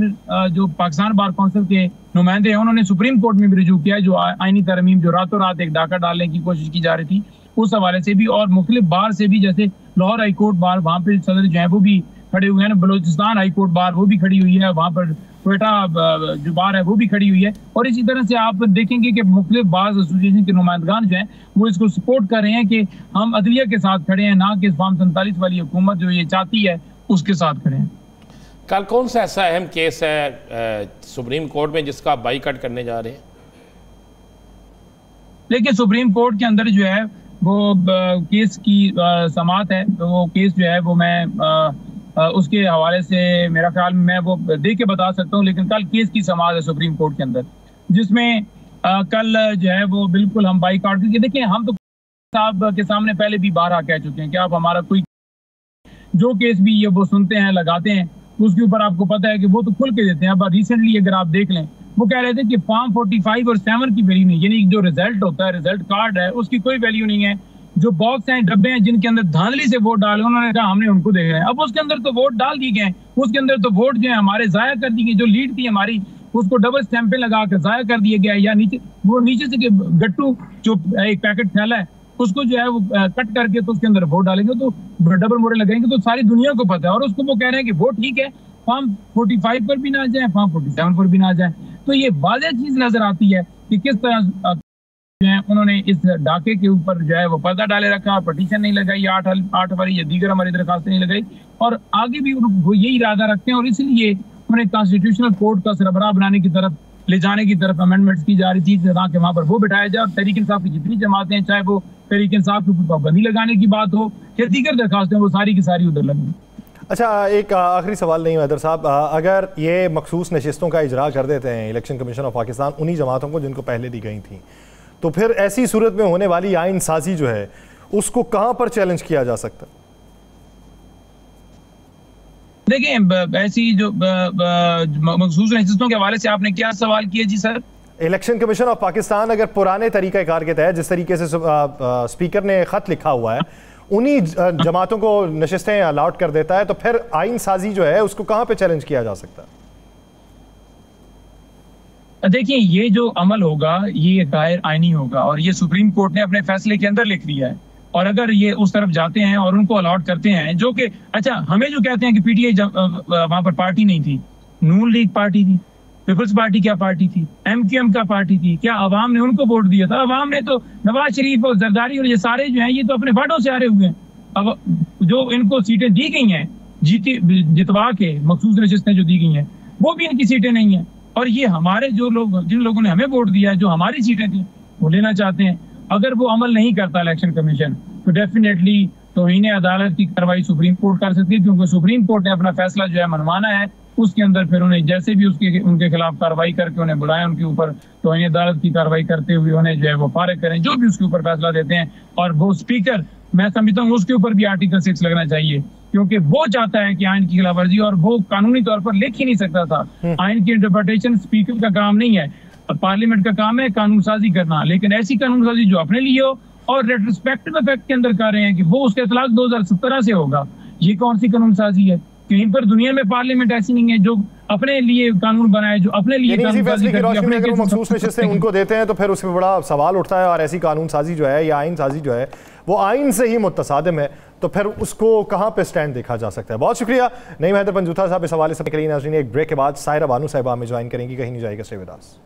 जो पाकिस्तान बार कौंसिल के नुमाइंदे हैं उन्होंने सुप्रीम कोर्ट में भी रिजू किया है, जो आईनी तरमीम जो रातों रात एक डाका डालने की कोशिश की जा रही थी उस हवाले से भी, और मुख्तलिफ बार से भी, जैसे लाहौर हाई कोर्ट बार वहाँ पे सदर जो है वो भी खड़े हुए हैं, बलोचिस्तान हाई कोर्ट बार वो भी खड़ी हुई है, वहाँ पर क्वेटा जो बार है वो भी खड़ी हुई है। और इसी तरह से आप देखेंगे कि मुख्तलिफ बार एसोसिएशन के नुमाइंदगान जो हैं वो इसको सपोर्ट कर रहे हैं कि हम अदलिया के साथ खड़े हैं, ना कि फॉर्म 47 वाली हुकूमत जो ये चाहती है उसके साथ खड़े हैं। कल कौन सा ऐसा अहम केस है सुप्रीम कोर्ट में जिसका आप बाईकाट करने जा रहे हैं? देखिए सुप्रीम कोर्ट के अंदर जो है वो केस की समाअत है, तो वो केस जो है वो मैं उसके हवाले से मेरा ख्याल मैं वो देख के बता सकता हूँ, लेकिन कल केस की समाअत है सुप्रीम कोर्ट के अंदर, जिसमें कल जो है वो बिल्कुल हम बाईकाट करके, देखिए हम तो साहब के सामने पहले भी बारहा कह चुके हैं कि आप हमारा कोई जो केस भी ये वो सुनते हैं, लगाते हैं, उसके ऊपर आपको पता है कि वो तो खुल के देते हैं। अब रिसेंटली अगर आप देख लें, वो कह रहे थे कि फॉर्म 45 और 7 की वैल्यू नहीं, यानी जो रिजल्ट होता है, रिजल्ट कार्ड है, उसकी कोई वैल्यू नहीं है। जो बॉक्स हैं, डब्बे हैं जिनके अंदर धांधली से वोट डाले, उन्होंने कहा हमने उनको देखा है। अब उसके अंदर तो वोट डाल दिए गए, उसके अंदर तो वोट जो है हमारे जाया कर दिए, जो लीड थी हमारी उसको डबल स्टैंपें लगा कर जाया कर दिया गया, या नीचे से गट्टू जो एक पैकेट फैला है उसको जो है वो कट करके तो उसके अंदर वोट डालेंगे, तो डबल मोड़े लगाएंगे, तो सारी दुनिया को पता है। और उसको वो कह रहे हैं कि वोट ठीक है, फॉर्म 45 पर भी ना जाए, फॉर्म 47 पर भी ना जाए। तो ये वाज़ेह चीज नजर आती है कि किस तरह जो है उन्होंने इस डाके के ऊपर जो है वो पर्दा डाले रखा, पटिशन नहीं लगाई, 8 वाली या दीगर हमारी दरखास्तें नहीं लगाई, और आगे भी वो यही इरादा रखते हैं। और इसलिए उन्हें कॉन्स्टिट्यूशनल कोर्ट का सरबराह बनाने की तरफ ले जाने की तरफ अमेंडमेंट्स की जा रही थी, ताकि वहाँ पर वो बिठाया जाए और तहरीक इंसाफ की जितनी जमातें हैं, चाहे वो तहरीक इंसाफ के ऊपर पाबंदी लगाने की बात हो या दीगर दरखास्तें, वो सारी की सारी उधर लगी। अच्छा, एक आखिरी सवाल नहीं हैदर साहब, अगर ये मखसूस नशिस्तों का इजरा कर देते हैं इलेक्शन कमीशन ऑफ पाकिस्तान उन्हीं जमातों को जिनको पहले दी गई थी, तो फिर ऐसी सूरत में होने वाली आइन साजी जो है उसको कहाँ पर चैलेंज किया जा सकता? देखिए ऐसी जो मखसूस नशिस्तों के हवाले से आपने क्या सवाल किया जी sir? Election commission of Pakistan अगर पुराने तरीक़ाकार के तहत जिस तरीके से स्पीकर ने खत लिखा हुआ है उन्हीं जमातों को नशिस्तें अलाउट कर देता है, तो फिर आइन साजी जो है उसको कहां पे चैलेंज किया जा सकता है? देखिए, ये जो अमल होगा ये गैर आईनी होगा और ये सुप्रीम कोर्ट ने अपने फैसले के अंदर लिख दिया है। और अगर ये उस तरफ जाते हैं और उनको अलाउट करते हैं, जो कि अच्छा हमें जो कहते हैं कि पीटीआई वहां पर पार्टी नहीं थी, नून लीग पार्टी थी, पीपल्स पार्टी क्या पार्टी थी, एमक्यूएम का पार्टी थी, क्या अवाम ने उनको वोट दिया था? अवाम ने तो नवाज शरीफ और जरदारी और ये सारे जो हैं ये तो अपने वोटों से हारे हुए हैं। अब जो इनको सीटें दी गई हैं जितवा के, मखसूस नशिस्तें जो दी गई हैं वो भी इनकी सीटें नहीं है। और ये हमारे जो लोग, जिन लोगों ने हमें वोट दिया है, जो हमारी सीटें थी, वो लेना चाहते हैं। अगर वो अमल नहीं करता इलेक्शन कमीशन, तो डेफिनेटली तौहीन अदालत की कार्रवाई सुप्रीम कोर्ट कर सकती है, क्योंकि सुप्रीम कोर्ट ने अपना फैसला जो है मनवाना है। उसके अंदर फिर उन्हें जैसे भी उनके खिलाफ कार्रवाई करके उन्हें बुलाएं, उनके ऊपर तौहीन अदालत की कार्रवाई करते हुए उन्हें जो है वो फारिग करें, जो भी उसके ऊपर फैसला देते हैं। और वो स्पीकर, मैं समझता हूँ उसके ऊपर भी आर्टिकल 6 लगना चाहिए, क्योंकि वो चाहता है कि आइन की खिलाफवर्जी, और वो कानूनी तौर पर लिख ही नहीं सकता था। आइन की इंटरप्रिटेशन स्पीकर का काम नहीं है, पार्लियामेंट का काम है कानून साजी करना। लेकिन ऐसी कानून साजी जो अपने लिए हो और रेट्रोस्पेक्टिव इफेक्ट के अंदर कर रहे हैं कि वो उसका इतलाक 2017 से होगा, ये कौन सी कानून साजी है? कहीं पर दुनिया में पार्लियामेंट ऐसी नहीं है जो अपने लिए कानून बनाए, जो अपने लिए इसी फैसले की रोशनी में अगर वो मखसूस नशिस्तें उनको देते हैं तो फिर उसमें बड़ा सवाल उठता है। और ऐसी कानून साजी जो है या आइन साजी जो है वो आइन से ही मुतसादिम है, तो फिर उसको कहाँ पे स्टैंड देखा जा सकता है? बहुत शुक्रिया नईम हैदर पंजूथा साहब इस हवाले से के लिए। नाज़रीन, एक ब्रेक के बाद सायरा बानू साहिबा में ज्वाइन करेंगी, कहीं नहीं जाएगा, स्टे विद अस।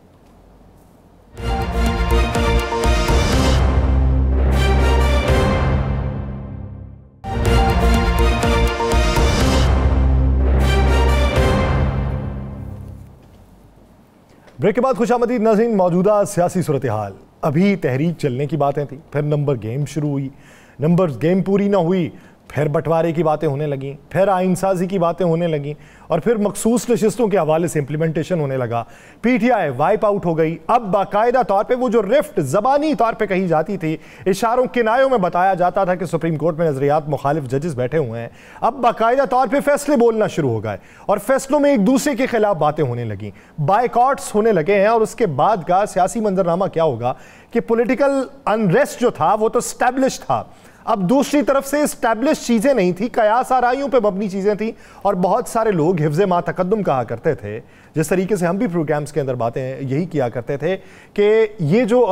ब्रेक के बाद खुशामदीद नाज़रीन। मौजूदा सियासी सूरत हाल, अभी तहरीक चलने की बातें थी, फिर नंबर गेम शुरू हुई, नंबर गेम पूरी ना हुई, फिर बंटवारे की बातें होने लगी, फिर आइनसाजी की बातें होने लगी, और फिर मखसूस नशिस्तों के हवाले से इंप्लीमेंटेशन होने लगा। पीटीआई वाइप आउट हो गई। अब बाकायदा तौर पे वो जो रिफ्ट ज़बानी तौर पे कही जाती थी, इशारों किनायों में बताया जाता था कि सुप्रीम कोर्ट में नजरियात मुखालिफ जजेस बैठे हुए हैं, अब बाकायदा तौर पे फैसले बोलना शुरू हो गए और फैसलों में एक दूसरे के खिलाफ बातें होने लगी, बायकॉट्स होने लगे हैं। और उसके बाद का सियासी मंजरनामा क्या होगा कि पॉलिटिकल अनरेस्ट जो था वो तो स्टैब्लिश था, अब दूसरी तरफ से स्टैब्लिश चीजें नहीं थी, कयास आराइयों पे मबनी चीजें थी। और बहुत सारे लोग हिफ्ज़े मा तकद्दुम कहा करते थे, जिस तरीके से हम भी प्रोग्राम्स के अंदर बातें यही किया करते थे कि ये जो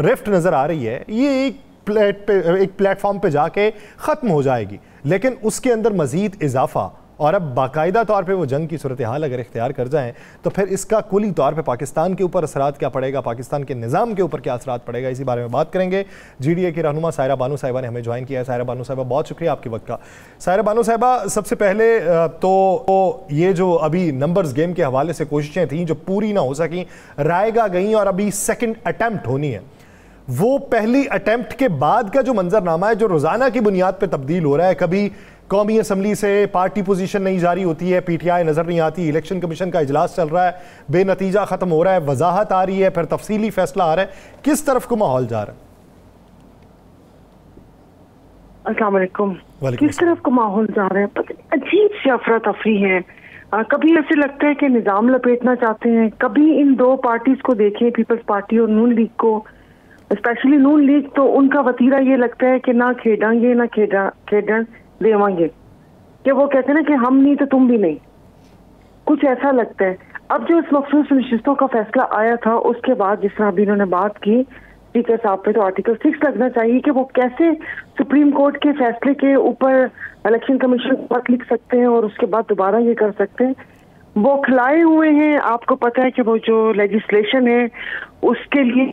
रिफ्ट नजर आ रही है ये एक प्लेटफॉर्म पे जाके खत्म हो जाएगी, लेकिन उसके अंदर मजीद इजाफा और अब बाकायदा तौर पे वो जंग की सूरत हाल अगर इख्तियार कर जाएं तो फिर इसका कुली तौर पे पाकिस्तान के ऊपर असरात क्या पड़ेगा, पाकिस्तान के निज़ाम के ऊपर क्या असरात पड़ेगा, इसी बारे में बात करेंगे। GDA की रहनुमा सायरा बानू साहिबा ने हमें ज्वाइन किया है। सायरा बानू साहिबा, बहुत शुक्रिया आपके वक्त का। सायरा बानू साहिबा, सबसे पहले तो ये जो अभी नंबर्स गेम के हवाले से कोशिशें थी जो पूरी ना हो सकी, रायगा गई और अभी सेकेंड अटैम्प्ट होनी है, वो पहली अटैम्प्ट के बाद का जो मंजरनामा है जो रोज़ाना की बुनियाद पर तब्दील हो रहा है, कभी कौमी असम्बली से पार्टी पोजीशन नहीं जारी होती है, पीटीआई नजर नहीं आती, इलेक्शन कमीशन का इजलास चल रहा है, बेनतीजा खत्म हो रहा है, वजाहत आ रही है, फिर तफसीली फैसला आ रहा है, किस तरफ को माहौल जा रहा है? अस्सलाम वालेकुम। किस तरफ को माहौल जा रहा है? अजीब सी अफरा तफरी है। कभी ऐसे लगता है कि निजाम लपेटना चाहते हैं, कभी इन दो पार्टीज को देखें, पीपल्स पार्टी और नून लीग को, स्पेशली नून लीग, तो उनका वतीरा ये लगता है कि ना खेडेंगे ना खेडन देवांगे, कि वो कहते हैं ना कि हम नहीं तो तुम भी नहीं, कुछ ऐसा लगता है। अब जो इस मखसूस नशिस्तों का फैसला आया था उसके बाद जिस तरह अभी इन्होंने बात की स्पीकर साहब पे, तो आर्टिकल 6 लगना चाहिए कि वो कैसे सुप्रीम कोर्ट के फैसले के ऊपर इलेक्शन कमीशन बात लिख सकते हैं और उसके बाद दोबारा ये कर सकते हैं। वो खिलाए हुए हैं, आपको पता है कि वो जो लेजिस्लेशन है उसके लिए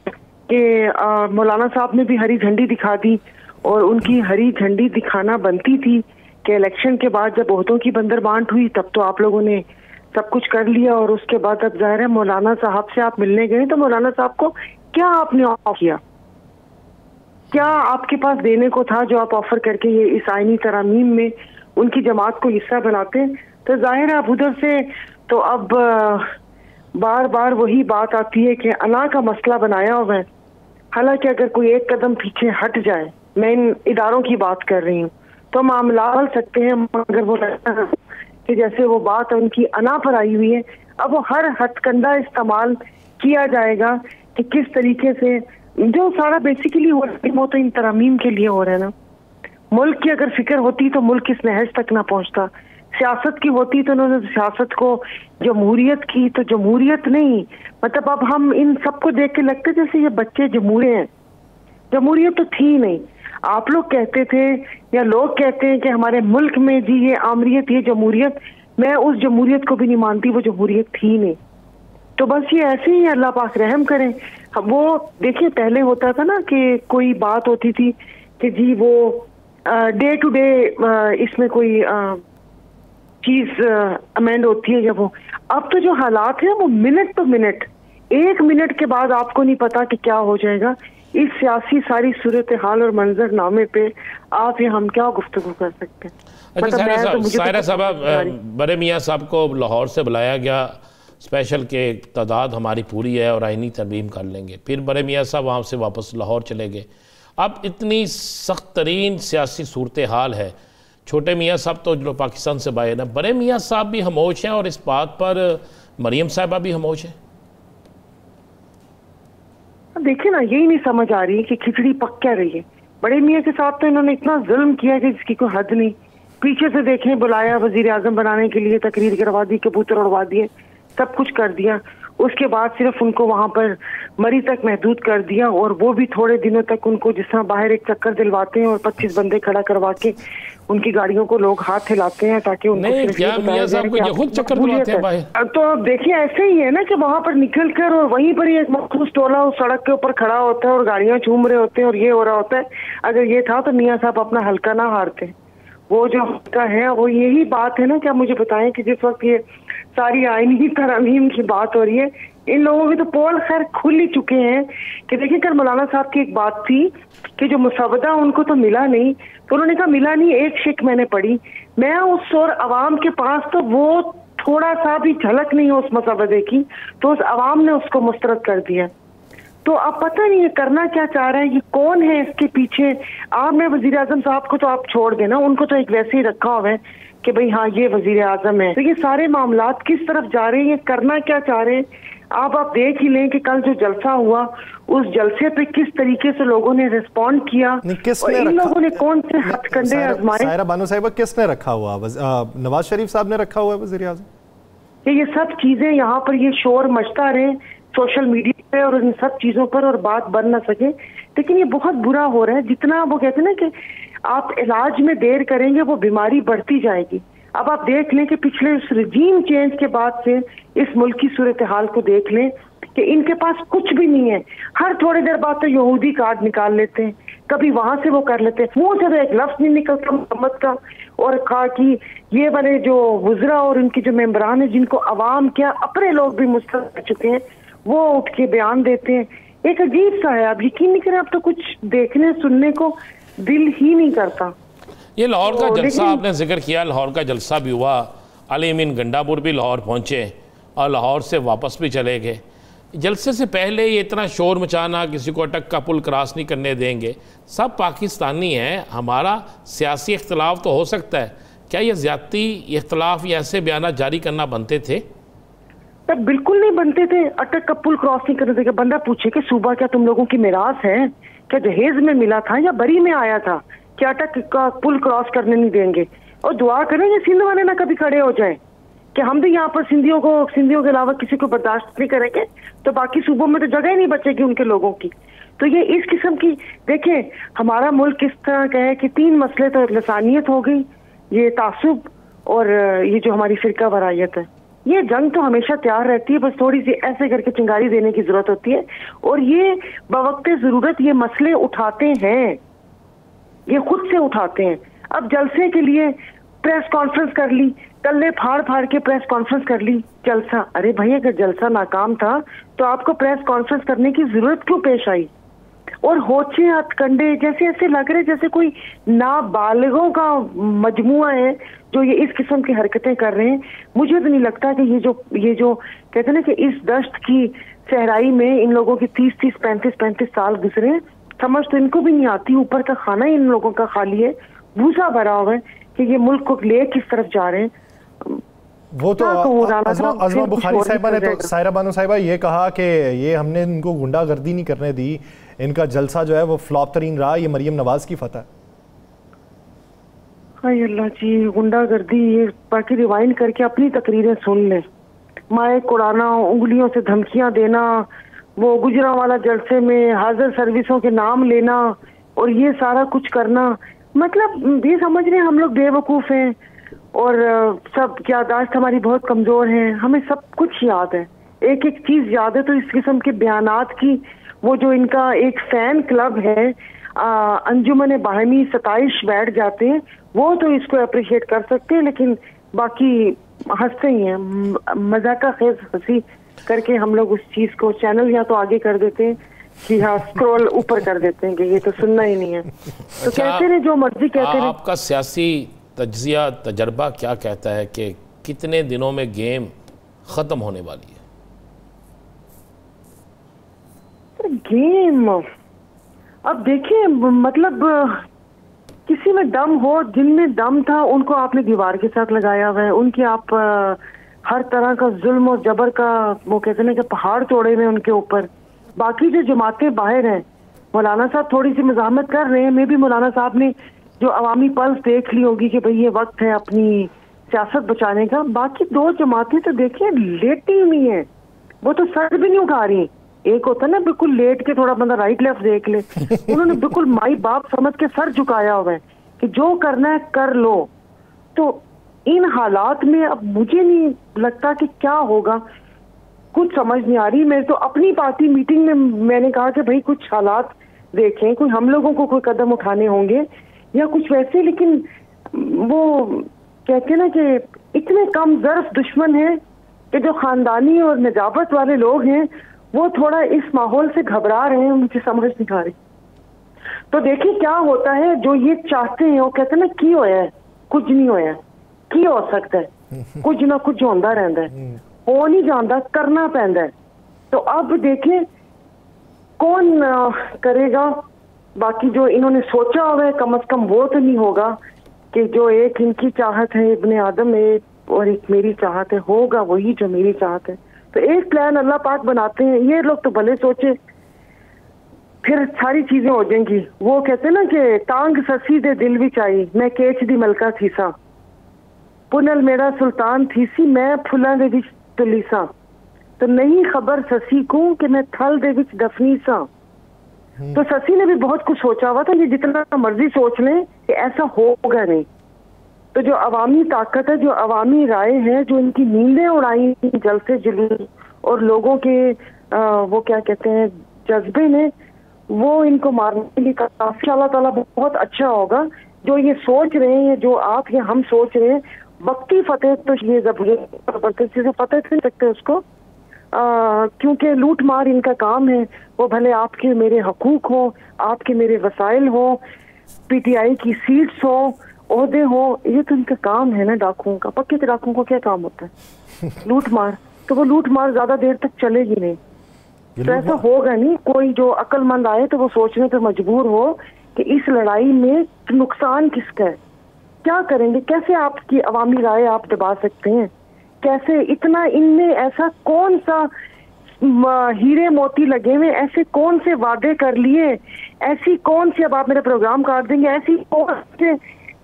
कि मौलाना साहब ने भी हरी झंडी दिखा दी, और उनकी हरी झंडी दिखाना बनती थी कि इलेक्शन के बाद जब ओहदों की बंदर बांट हुई तब तो आप लोगों ने सब कुछ कर लिया, और उसके बाद अब जाहिर है मौलाना साहब से आप मिलने गए तो मौलाना साहब को क्या आपने ऑफर किया, क्या आपके पास देने को था जो आप ऑफर करके ये इस आईनी तरामीम में उनकी जमात को हिस्सा बनाते? तो जाहिर है अब उधर से तो अब बार बार वही बात आती है कि अना का मसला बनाया हुआ है। हालांकि अगर कोई एक कदम पीछे हट जाए, मैं इन इदारों की बात कर रही हूँ, तो मामला बदल सकते हैं, मगर वो लगता है कि जैसे वो बात उनकी अना पर आई हुई है, अब वो हर हथकंडा इस्तेमाल किया जाएगा कि किस तरीके से जो सारा बेसिकली हो रहा है वो तो इन तरमीम के लिए हो रहा है ना, मुल्क की अगर फिक्र होती तो मुल्क इस नहज तक ना पहुंचता। सियासत की होती तो उन्होंने सियासत को जमहूरियत की, तो जमहूरियत नहीं। मतलब अब हम इन सबको देख के लगते जैसे ये बच्चे जमहूरे हैं। जमहूरियत तो थी नहीं। आप लोग कहते थे या लोग कहते हैं कि हमारे मुल्क में जी ये आमरीत, ये जमहूरियत। मैं उस जमहूरियत को भी नहीं मानती, वो जमहूरियत थी नहीं। तो बस ये ऐसे ही अल्लाह पाक रहम करें। वो देखिए पहले होता था ना कि कोई बात होती थी कि जी वो डे टू डे इसमें कोई चीज अमेंड होती है या वो। अब तो जो हालात है वो मिनट टू मिनट, 1 मिनट के बाद आपको नहीं पता कि क्या हो जाएगा। इस सियासी सारी सूरत हाल और मंजर नामे पे आप या हम क्या गुफ्तगू कर सकते हैं। अच्छा सायरा साहब, बड़े मियाँ साहब को लाहौर से बुलाया गया स्पेशल के तादाद हमारी पूरी है और आइनी तरमीम कर लेंगे। फिर बड़े मियाँ साहब वहाँ से वापस लाहौर चले गए। अब इतनी सख्त तरीन सियासी सूरत हाल है, छोटे मियाँ साहब तो जो पाकिस्तान से बाहर ना, बड़े मियाँ साहब भी खामोश हैं और इस बात पर मरियम साहिबा भी खामोश है। देखिए ना, यही नहीं समझ आ रही कि खिचड़ी पक क्या रही है। बड़े मियाँ के साथ तो इन्होंने इतना जुल्म किया कि जिसकी कोई हद नहीं। पीछे से देखें, बुलाया वजीर आजम बनाने के लिए, तकरीर करवा दी, कबूतर उड़वा दिए, सब कुछ कर दिया। उसके बाद सिर्फ उनको वहां पर मरी तक महदूद कर दिया, और वो भी थोड़े दिनों तक उनको जिस तरह बाहर एक चक्कर दिलवाते हैं और 25 बंदे खड़ा करवा के उनकी गाड़ियों को लोग हाथ हिलाते हैं ताकि उनको खुद चक्कर दिलवाते हैं बाहर। तो देखिए ऐसे ही है ना कि वहां पर निकल कर और वहीं पर ही एक मखसूस टोला उस सड़क के ऊपर खड़ा होता है और गाड़ियां झूम रहे होते हैं और ये हो रहा होता है। अगर ये था तो मियाँ साहब अपना हल्का ना हारते। वो जो हल्का है वो यही बात है ना। क्या मुझे बताएं कि जिस वक्त ये सारी आईनी तरमीम की बात हो रही है, इन लोगों के तो पोल खैर खुल ही चुके हैं कि देखिए कल मौलाना साहब की एक बात थी कि जो मुसवदा उनको तो मिला नहीं, तो उन्होंने कहा मिला नहीं, एक शिक मैंने पढ़ी। मैं उस और अवाम के पास तो वो थोड़ा सा भी झलक नहीं है उस मुसवदे की, तो उस अवाम ने उसको मुस्तरद कर दिया। तो अब पता नहीं है करना क्या चाह रहा है, ये कौन है इसके पीछे। आपने वजीर आजम साहब को तो आप छोड़ देना, उनको तो एक वैसे ही रखा हुआ है कि भाई हाँ ये वजीर आजम है। तो ये सारे मामलात किस तरफ जा रहे हैं, करना क्या चाह रहे हैं। आप देख ही लें कि कल जो जलसा हुआ, उस जलसे पे किस तरीके से लोगों ने रिस्पॉन्ड किया और इन लोगों ने कौन से हथकंडे आजमाए। सायरा बानो साहिबा, किसने रखा हुआ? नवाज शरीफ साहब ने रखा हुआ है वजीर आजम। ये सब चीजें यहाँ पर ये शोर मचता रहे सोशल मीडिया पे और इन सब चीजों पर और बात बन ना सके। लेकिन ये बहुत बुरा हो रहा है। जितना वो कहते हैं ना कि आप इलाज में देर करेंगे वो बीमारी बढ़ती जाएगी। अब आप देख लें कि पिछले उस रजीम चेंज के बाद से इस मुल्क की सूरत हाल को देख लें कि इनके पास कुछ भी नहीं है। हर थोड़ी देर बाद तो यहूदी कार्ड निकाल लेते हैं, कभी वहां से वो कर लेते हैं, मुंह से तो एक लफ्ज नहीं निकलता मोहम्मद का। और कहा कि ये बने जो वुज़रा और इनकी जो मेंबरान है जिनको अवाम क्या अपने लोग भी मुस्तरद कर चुके हैं, वो उठ के बयान देते हैं। एक अजीब सा है। आप यकीन नहीं करें, अब तो कुछ देखने सुनने को दिल ही नहीं करता। ये लाहौर का जलसा आपने जिक्र किया, लाहौर का जलसा भी हुआ, अली अमीन गंडापुर भी लाहौर पहुंचे और लाहौर से वापस भी चले गए। जलसे से पहले ये इतना शोर मचाना, किसी को अटक का पुल क्रॉस नहीं करने देंगे, सब पाकिस्तानी हैं, हमारा सियासी इख्तलाफ तो हो सकता है, क्या ये ज़्यादती इख्तलाफ या ऐसे बयान जारी करना बनते थे? तब बिल्कुल नहीं बनते थे। अटक का पुल क्रॉस नहीं करने देंगे। बंदा पूछे कि सूबा क्या तुम लोगों की मिरास है, क्या जहेज में मिला था या बरी में आया था, क्या अटक का पुल क्रॉस करने नहीं देंगे। और दुआ करें कि सिंध वाले ना कभी खड़े हो जाए कि हम भी यहाँ पर सिंधियों के अलावा किसी को बर्दाश्त नहीं करेंगे, तो बाकी सूबों में तो जगह ही नहीं बचेगी उनके लोगों की। तो ये इस किस्म की देखें, हमारा मुल्क किस तरह का है कि 3 मसले तो लसानियत हो गई, ये तासुब और ये जो हमारी फिरका वरायत है। ये जंग तो हमेशा तैयार रहती है, बस थोड़ी सी ऐसे करके चिंगारी देने की जरूरत होती है। और ये बवक्ते जरूरत ये मसले उठाते हैं, ये खुद से उठाते हैं। अब जलसे के लिए प्रेस कॉन्फ्रेंस कर ली, कल्ले फाड़ फाड़ के प्रेस कॉन्फ्रेंस कर ली, जलसा। अरे भाई अगर जलसा नाकाम था तो आपको प्रेस कॉन्फ्रेंस करने की जरूरत क्यों पेश आई? और होचे हथकंडे जैसे ऐसे लग रहे जैसे कोई नाबालिगों का मजमुआ है जो ये इस किस्म की हरकतें कर रहे हैं। मुझे तो नहीं लगता कि ये जो कहते हैं ना कि इस दश्त की सहराई में इन लोगों के 30-30, 35-35 साल गुजरे, समझ तो इनको भी नहीं आती। ऊपर का खाना ही इन लोगों का खाली है, भूसा भरा हुआ है कि ये मुल्क को ले किस तरफ जा रहे हैं। वो तो अज़मा बुखारी साहिबा ने तो सायरा बानो साहिबा ये कहा कि ये हमने इनको गुंडागर्दी नहीं करने दी, इनका जलसा जो है वो फ्लॉप तरीन रहा, ये मरियम नवाज की फतह। हाय अल्लाह जी, गुंडागर्दी, ये बाकी रिवाइंड करके अपनी तकरीरें सुन ले। माइक उड़ाना, उंगलियों से धमकियां देना, वो गुजरांवाला जलसे में हाजिर सर्विसों के नाम लेना और ये सारा कुछ करना, मतलब ये समझ रहे हैं हम लोग बेवकूफ हैं और सब याददाश्त हमारी बहुत कमजोर है, हमें सब कुछ याद है, एक एक चीज याद है। तो इस किस्म के बयानात की, वो जो इनका एक फैन क्लब है अंजुमन बाहमी 27 बैठ जाते हैं, वो तो इसको अप्रिशिएट कर सकते हैं, लेकिन बाकी हंसते ही हैं, मजाका खेज हंसी करके हम लोग उस चीज को चैनल या तो आगे कर देते हैं कि हाँ स्क्रॉल ऊपर कर देते हैं कि ये तो सुनना ही नहीं है। तो कहते रहे जो मर्जी कहते रहे। आपका सियासी तज्जिया तजर्बा क्या कहता है कि कितने दिनों में गेम खत्म होने वाली है? गेम अब देखिए, मतलब किसी में दम हो, जिनमें दम था उनको आपने दीवार के साथ लगाया हुआ है, उनकी आप हर तरह का जुल्म और जबर का वो कहते हैं कि पहाड़ तोड़े हुए उनके ऊपर। बाकी जो जमातें बाहर हैं, मौलाना साहब थोड़ी सी मज़ाहमत कर रहे हैं, मे भी मौलाना साहब ने जो अवामी पल्स देख ली होगी कि भाई ये वक्त है अपनी सियासत बचाने का। बाकी दो जमातें तो देखिए लेटी हुई हैं, वो तो सर भी नहीं उठा रही। एक होता है ना बिल्कुल लेट के थोड़ा बंदा राइट लेफ्ट देख ले, उन्होंने बिल्कुल माई बाप समझ के सर झुकाया हुआ है कि जो करना है कर लो। तो इन हालात में अब मुझे नहीं लगता कि क्या होगा, कुछ समझ नहीं आ रही। मेरे तो अपनी पार्टी मीटिंग में मैंने कहा कि भाई कुछ हालात देखें, कोई हम लोगों को कोई कदम उठाने होंगे या कुछ वैसे, लेकिन वो कहते हैं ना कि इतने कम ज़र्फ दुश्मन हैं कि जो खानदानी और नजाबत वाले लोग हैं वो थोड़ा इस माहौल से घबरा रहे हैं, मुझे समझ नहीं आ रही। तो देखिए क्या होता है, जो ये चाहते हैं वो कहते हैं ना की होया है कुछ नहीं होया, की हो सकता है कुछ ना कुछ होता रहता है, हो नहीं जाता, करना पैंदा है। तो अब देखें कौन करेगा। बाकी जो इन्होंने सोचा हुआ है कम से कम वो तो नहीं होगा कि जो एक इनकी चाहत है इब्ने आदम में और एक मेरी चाहत है, होगा वही जो मेरी चाहत है। तो एक प्लान अल्लाह पाक बनाते हैं, ये लोग तो भले सोचे, फिर सारी चीजें हो जाएंगी। वो कहते हैं ना कि तांग ससी दे दिल भी चाहिए, मैं केच दी मलका थी सा, पुनल मेरा सुल्तान थी सी, मैं फुला दे विच तुली सा, तो नहीं खबर ससी को कि मैं थल दे विच दफनी सा। तो ससी ने भी बहुत कुछ सोचा हुआ था, ये जितना मर्जी सोच लें कि ऐसा होगा नहीं। तो जो अवामी ताकत है, जो अवामी राय है, जो इनकी नींदें उड़ाई जलसे जुलूस और लोगों के वो क्या कहते हैं जज्बे ने, वो इनको मारने के लिए काफी अल्लाह ताला बहुत अच्छा होगा। जो ये सोच रहे हैं, जो आप या हम सोच रहे हैं, वक्ती फतेह तो ये जबरदस्ती से फतेह नहीं सकते उसको, क्योंकि लूट मार इनका काम है। वो भले आपके मेरे हकूक हो, आपके मेरे वसाइल हो, पीटीआई की सीट्स हो, ओहदे हो, ये तो इनका काम है ना डाकुओं का। पक्के डाकुओं को क्या काम होता है? लूट मार। तो वो लूट मार ज्यादा देर तक चलेगी नहीं, तो ऐसा होगा नहीं। कोई जो अक्लमंद आए तो वो सोचने पर मजबूर हो कि इस लड़ाई में नुकसान किसका है, क्या करेंगे, कैसे आपकी अवामी राय आप दबा सकते हैं, कैसे इतना इनमें ऐसा कौन सा हीरे मोती लगे हुए, ऐसे कौन से वादे कर लिए, ऐसी कौन सी, अब आप मेरा प्रोग्राम काट देंगे, ऐसी कौन से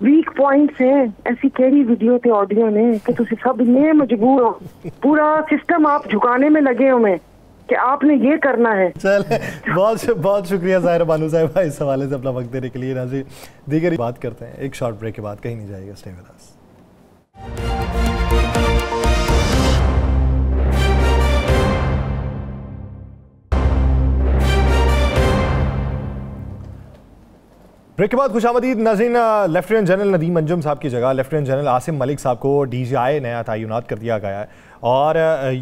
वीक पॉइंट्स हैं, ऐसी केड़ी वीडियो ते ऑडियो ने कि तुसी सब इन्ने मजबूर हो, पूरा सिस्टम आप झुकाने में लगे हो में कि आपने ये करना है। चले बहुत बहुत शुक्रिया ज़ाहिरा बानू साहिबा इस हवाले से अपना वक्त देने के लिए। नाज़रीन दीगर बात करते हैं एक शॉर्ट ब्रेक के बाद, कहीं नहीं जाएगा, स्टे विद अस। ब्रेक के बाद खुशामदीद नाज़रीन। लेफ्टिनेंट जनरल नदीम अंजुम साहब की जगह लेफ्टिनेंट जनरल आसिम मलिक साहब को DGI नया तैनात कर दिया गया है। और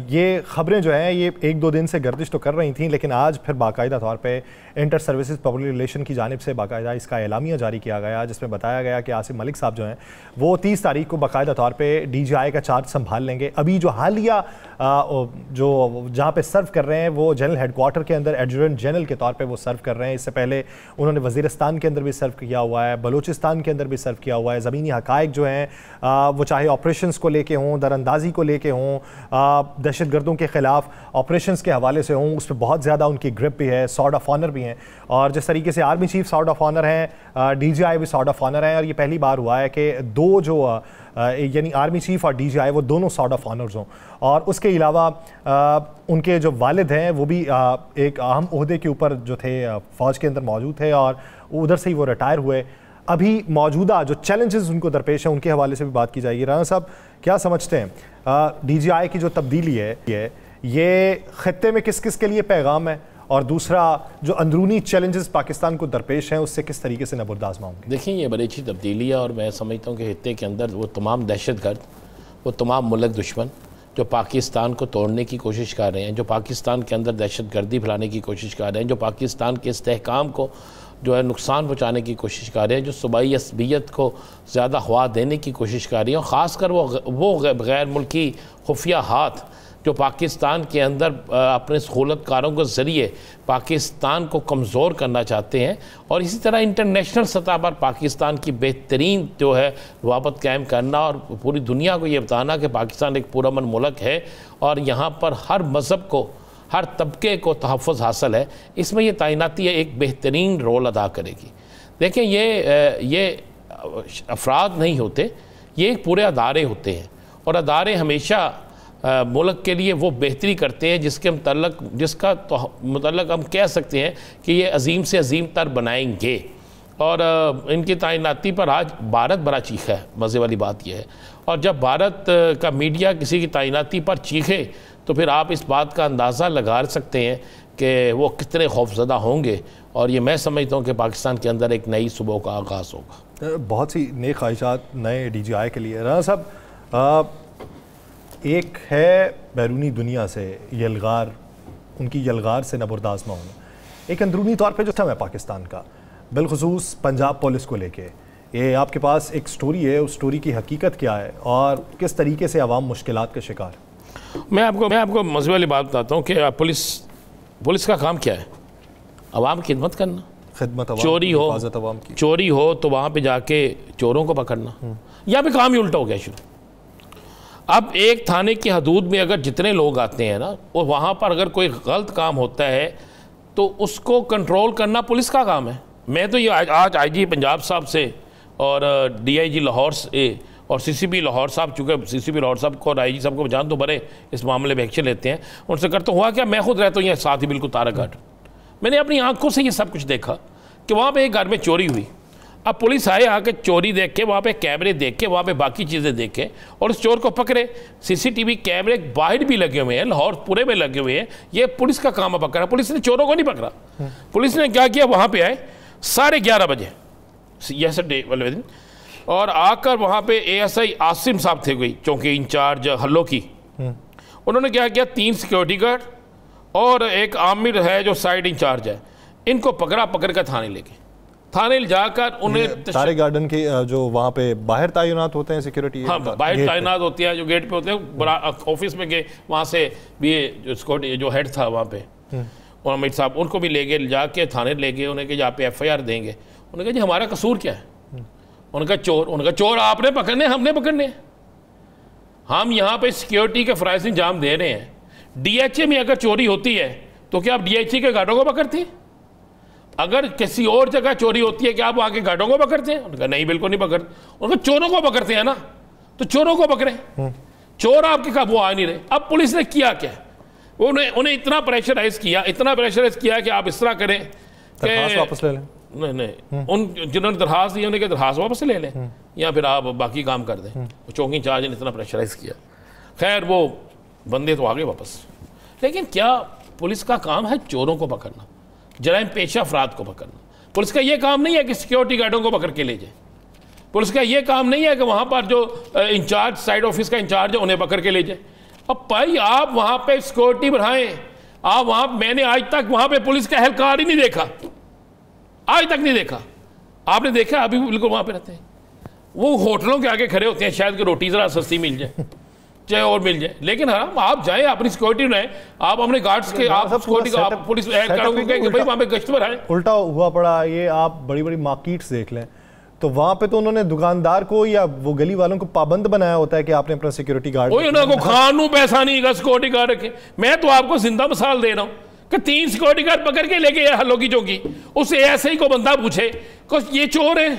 ये ख़बरें जो हैं ये एक दो दिन से गर्दिश तो कर रही थी, लेकिन आज फिर बाकायदा तौर पे इंटर सर्विसेज पब्लिक रिलेशन की जानिब से बाकायदा इसका एलामिया जारी किया गया, जिसमें बताया गया कि आसिम मलिक साहब जो हैं वो 30 तारीख को बाकायदा तौर पे DGI का चार्ज संभाल लेंगे। अभी जो हालिया जो जहाँ पे सर्व कर रहे हैं वो जनरल हेडक्वार्टर के अंदर एडजुटेंट जनरल के तौर पर वो सर्व कर रहे हैं। इससे पहले उन्होंने वज़ीरिस्तान के अंदर भी सर्व किया हुआ है, बलूचिस्तान के अंदर भी सर्व किया हुआ है। ज़मीनी हक़ाइक़ जो हैं वो चाहे ऑपरेशंस को लेके हों, दरअंदाजी को लेके हों, दहशतगर्दों के ख़िलाफ़ ऑपरेशंस के हवाले से हों, उस पर बहुत ज़्यादा उनकी ग्रिप भी है, सॉर्ड ऑफ ऑनर भी हैं। और जिस तरीके से army chief sword of honour हैं, DGI भी सॉर्ड ऑफ ऑनर हैं, और ये पहली बार हुआ है कि दो जो यानी आर्मी चीफ और DGI वो दोनों सॉर्ड ऑफ ऑनर्स हों। और उसके अलावा उनके जो वालिद हैं वो भी एक अहम ओहदे के ऊपर जो थे फ़ौज के अंदर मौजूद थे और उधर से ही वो रिटायर हुए। अभी मौजूदा जो चैलेंजेस उनको दरपेश हैं उनके हवाले से भी बात की जाएगी। राना साहब, क्या समझते हैं DGI की जो तब्दीली है ये ख़ित्ते में किस किस के लिए पैगाम है, और दूसरा जो अंदरूनी चैलेंजेस पाकिस्तान को दरपेश हैं उससे किस तरीके से नबर्दाश्त होंगे? देखिए, ये बड़ी अच्छी तब्दीली है और मैं समझता हूँ कि खित्ते के अंदर वो तमाम दहशतगर्द, वो तमाम मुल्क दुश्मन जो पाकिस्तान को तोड़ने की कोशिश कर रहे हैं, जो पाकिस्तान के अंदर दहशतगर्दी फैलाने की कोशिश कर रहे हैं, जो पाकिस्तान के इस्तेहकाम को जो है नुकसान पहुँचाने की कोशिश कर रहे हैं, जो सूबाई असबियत को ज़्यादा हवा देने की कोशिश कर रही है, और ख़ासकर वो गैर मुल्की खुफिया हाथ जो पाकिस्तान के अंदर अपने सहूलतकारों के ज़रिए पाकिस्तान को कमज़ोर करना चाहते हैं, और इसी तरह इंटरनेशनल सतह पर पाकिस्तान की बेहतरीन जो है रवाबत कायम करना और पूरी दुनिया को ये बताना कि पाकिस्तान एक पुरअमन मुल्क है और यहाँ पर हर मज़हब को, हर तबके को तहफ़्फ़ुज़ हासिल है। इसमें ये तैनाती एक बेहतरीन रोल अदा करेगी। देखें, ये अफराद नहीं होते, ये पूरे अदारे होते हैं, और अदारे हमेशा मुल्क के लिए वो बेहतरी करते हैं जिसका मतलब हम कह सकते हैं कि ये अजीम से अजीम तर बनाएंगे। और इनकी तैनाती पर आज भारत बड़ा चीखा है। मज़े वाली बात यह है, और जब भारत का मीडिया किसी की तैनाती पर चीखे तो फिर आप इस बात का अंदाज़ा लगा सकते हैं कि वो कितने खौफज़दा होंगे। और ये मैं समझता हूँ कि पाकिस्तान के अंदर एक नई सुबह का आगाज़ होगा। बहुत सी नई ख्वाहिशात नए DGI के लिए। राना साहब, एक है बैरूनी दुनिया से यलगार, उनकी यलगार से नबर्दाश्त न होना, एक अंदरूनी तौर पे जो था पाकिस्तान का, बिलखुसूस पंजाब पुलिस को लेके, ये आपके पास एक स्टोरी है, उस स्टोरी की हकीकत क्या है और किस तरीके से आवाम मुश्किलात का शिकार? मैं आपको मज़े वाली बात बताता हूँ कि पुलिस का काम क्या है? आवाम की खिदमत करना, चोरी हो तो वहाँ पे जाके चोरों को पकड़ना। यहाँ पे काम ही उल्टा हो गया शुरू। अब एक थाने की हदूद में अगर जितने लोग आते हैं ना, और वहाँ पर अगर कोई गलत काम होता है तो उसको कंट्रोल करना पुलिस का काम है। मैं तो ये आज IG पंजाब साहब से और DIG लाहौर से और CCP लाहौर साहब, चूँकि CCP लाहौर साहब को और IG साहब को जान तो बड़े इस मामले में एक्शन लेते हैं, उनसे करता हुआ क्या, मैं खुद रहता हूँ यहाँ साथ ही बिल्कुल ताराघाट। मैंने अपनी आंखों से ये सब कुछ देखा कि वहाँ पे एक घर में चोरी हुई। अब पुलिस आए, आके चोरी देख के, वहाँ पे कैमरे देख के, वहाँ पे बाकी चीज़ें देखे और उस चोर को पकड़े। CCTV कैमरे बाहर भी लगे हुए हैं, लाहौर पूरे में लगे हुए हैं। ये पुलिस का काम है पकड़ा। पुलिस ने चोरों को नहीं पकड़ा। पुलिस ने क्या किया, वहाँ पे आए 11:30 बजे यस्टरडे वाले दिन, और आकर वहाँ पे ASI आसिम साहब थे, कोई चौकी इंचार्ज हल्लो की। उन्होंने क्या किया, 3 सिक्योरिटी गार्ड और एक आमिर है जो साइड इंचार्ज है, इनको पकड़ कर थाने ले जाकर उन्हें तारे गार्डन के जो वहाँ पे बाहर तैनात होते हैं सिक्योरिटी, हाँ बाहर तैनात होती है, जो गेट पे होते हैं, ऑफिस में गए, वहाँ से भी जो सिक्योरिटी जो हेड था वहाँ पे और अमित साहब, उनको भी ले गए, जाके थाने ले गए। उन्हें कि यहाँ पे FIR देंगे। उन्होंने कहा जी हमारा कसूर क्या है? उनका चोर आपने पकड़ने, हमने पकड़ने, हम यहाँ पे सिक्योरिटी के फराइज इंजाम दे रहे हैं। DHA में अगर चोरी होती है तो क्या आप DHA के गार्डों को पकड़ते हैं? अगर किसी और जगह चोरी होती है क्या आप वहाँ के गार्डों को पकड़ते हैं? उनका नहीं, बिल्कुल नहीं पकड़ते। उनका चोरों को पकड़ते हैं ना, तो चोरों को पकड़े। चोर आपके काबू आ नहीं रहे। अब पुलिस ने किया क्या, उन्हें इतना प्रेशराइज किया कि आप इस तरह करें कि वापस ले लें। नहीं, उन जिन्होंने दरखास्त दी उन्हें दरखास्त वापस ले लें या फिर आप बाकी काम कर दें। चौकी इंचार्ज ने इतना प्रेशराइज किया। खैर वो बंदे तो आ गए वापस। लेकिन क्या पुलिस का काम है चोरों को पकड़ना, जराइम पेशा अफराद को पकड़ना? पुलिस का ये काम नहीं है कि सिक्योरिटी गार्डों को पकड़ के ले जाए। पुलिस का ये काम नहीं है कि वहाँ पर जो इंचार्ज, साइड ऑफिस का इंचार्ज है, उन्हें पकड़ के ले जाए। अब भाई आप वहाँ पे सिक्योरिटी बढ़ाएं। आप वहाँ, मैंने आज तक वहाँ पे पुलिस का एहलकार ही नहीं देखा, आज तक नहीं देखा। आपने देखा? अभी भी बिल्कुल वहाँ पे रहते हैं। वो होटलों के आगे खड़े होते हैं शायद कि रोटी ज़रा सस्ती मिल जाए। चाहे और मिल जाए, लेकिन हाँ आप जाए, अपनी सिक्योरिटी में आप अपने गार्ड्स के, आप सिक्योरिटी का, आप पुलिस करोगे कि भाई वहाँ पे गश्त पर आए। उल्टा हुआ पड़ा ये, आप बड़ी बड़ी मार्केट्स देख लें तो वहां पे तो उन्होंने दुकानदार को या वो गली वालों को पाबंद बनाया होता है कि आपने अपना सिक्योरिटी गार्ड, को खानू पैसा नहीं है सिक्योरिटी गार्ड रखे। मैं तो आपको जिंदा मिसाल दे रहा हूँ कि 3 सिक्योरिटी गार्ड पकड़ के लेके गया हल्लो की चौकी, उससे ऐसे ही को बंदा पूछे कुछ ये चोर है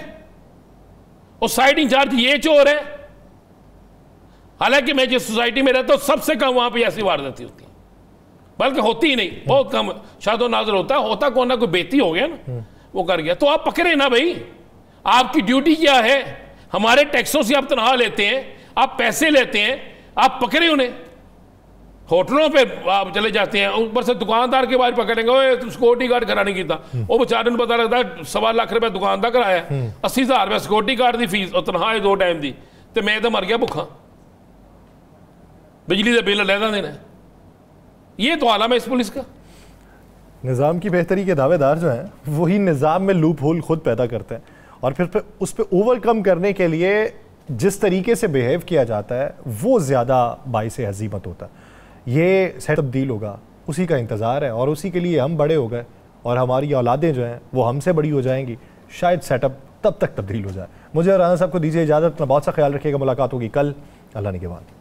और साइड इंचार्ज ये चोर है, हालांकि मैं जिस सोसाइटी में रहता हूँ सबसे कम वहां पे ऐसी वारदातें होती हैं, बल्कि होती ही नहीं, बहुत कम शादो नाजर होता कौन ना कोई बेती हो गया ना वो कर गया। तो आप पकड़े ना भाई, आपकी ड्यूटी क्या है, हमारे टैक्सों से आप तनख्वाह लेते हैं, आप पैसे लेते हैं, आप पकड़े उन्हें, होटलों पे आप चले जाते हैं, ऊपर से दुकानदार के बारे पकड़ेंगे सिक्योरिटी गार्ड कराने की था, वो बेचारे ने पता लगता है 1.25 लाख रुपए दुकानदार कराया, 80,000 रुपये सिक्योरिटी गार्ड की फीस और तनख्वाह 2 टाइम दी, तो मैं तो मर गया भुखा, बिजली का बिल अलहदा देना है। ये तो आलम है इस पुलिस का। निज़ाम की बेहतरी के दावेदार जो हैं वही निज़ाम में लूप होल खुद पैदा करते हैं और फिर उस पर ओवरकम करने के लिए जिस तरीके से बिहेव किया जाता है वो ज़्यादा बाइस हज़ीमत होता है। ये सेट तब्दील होगा, उसी का इंतज़ार है और उसी के लिए हम बड़े हो गए और हमारी औलादें जो हैं वो हमसे बड़ी हो जाएंगी, शायद सेटअप तब तक तब्दील हो जाए। मुझे और राना साहब को दीजिए इजाज़त, अपना बहुत सा ख्याल रखिएगा, मुलाकात होगी कल, अल्लाह निगहबान।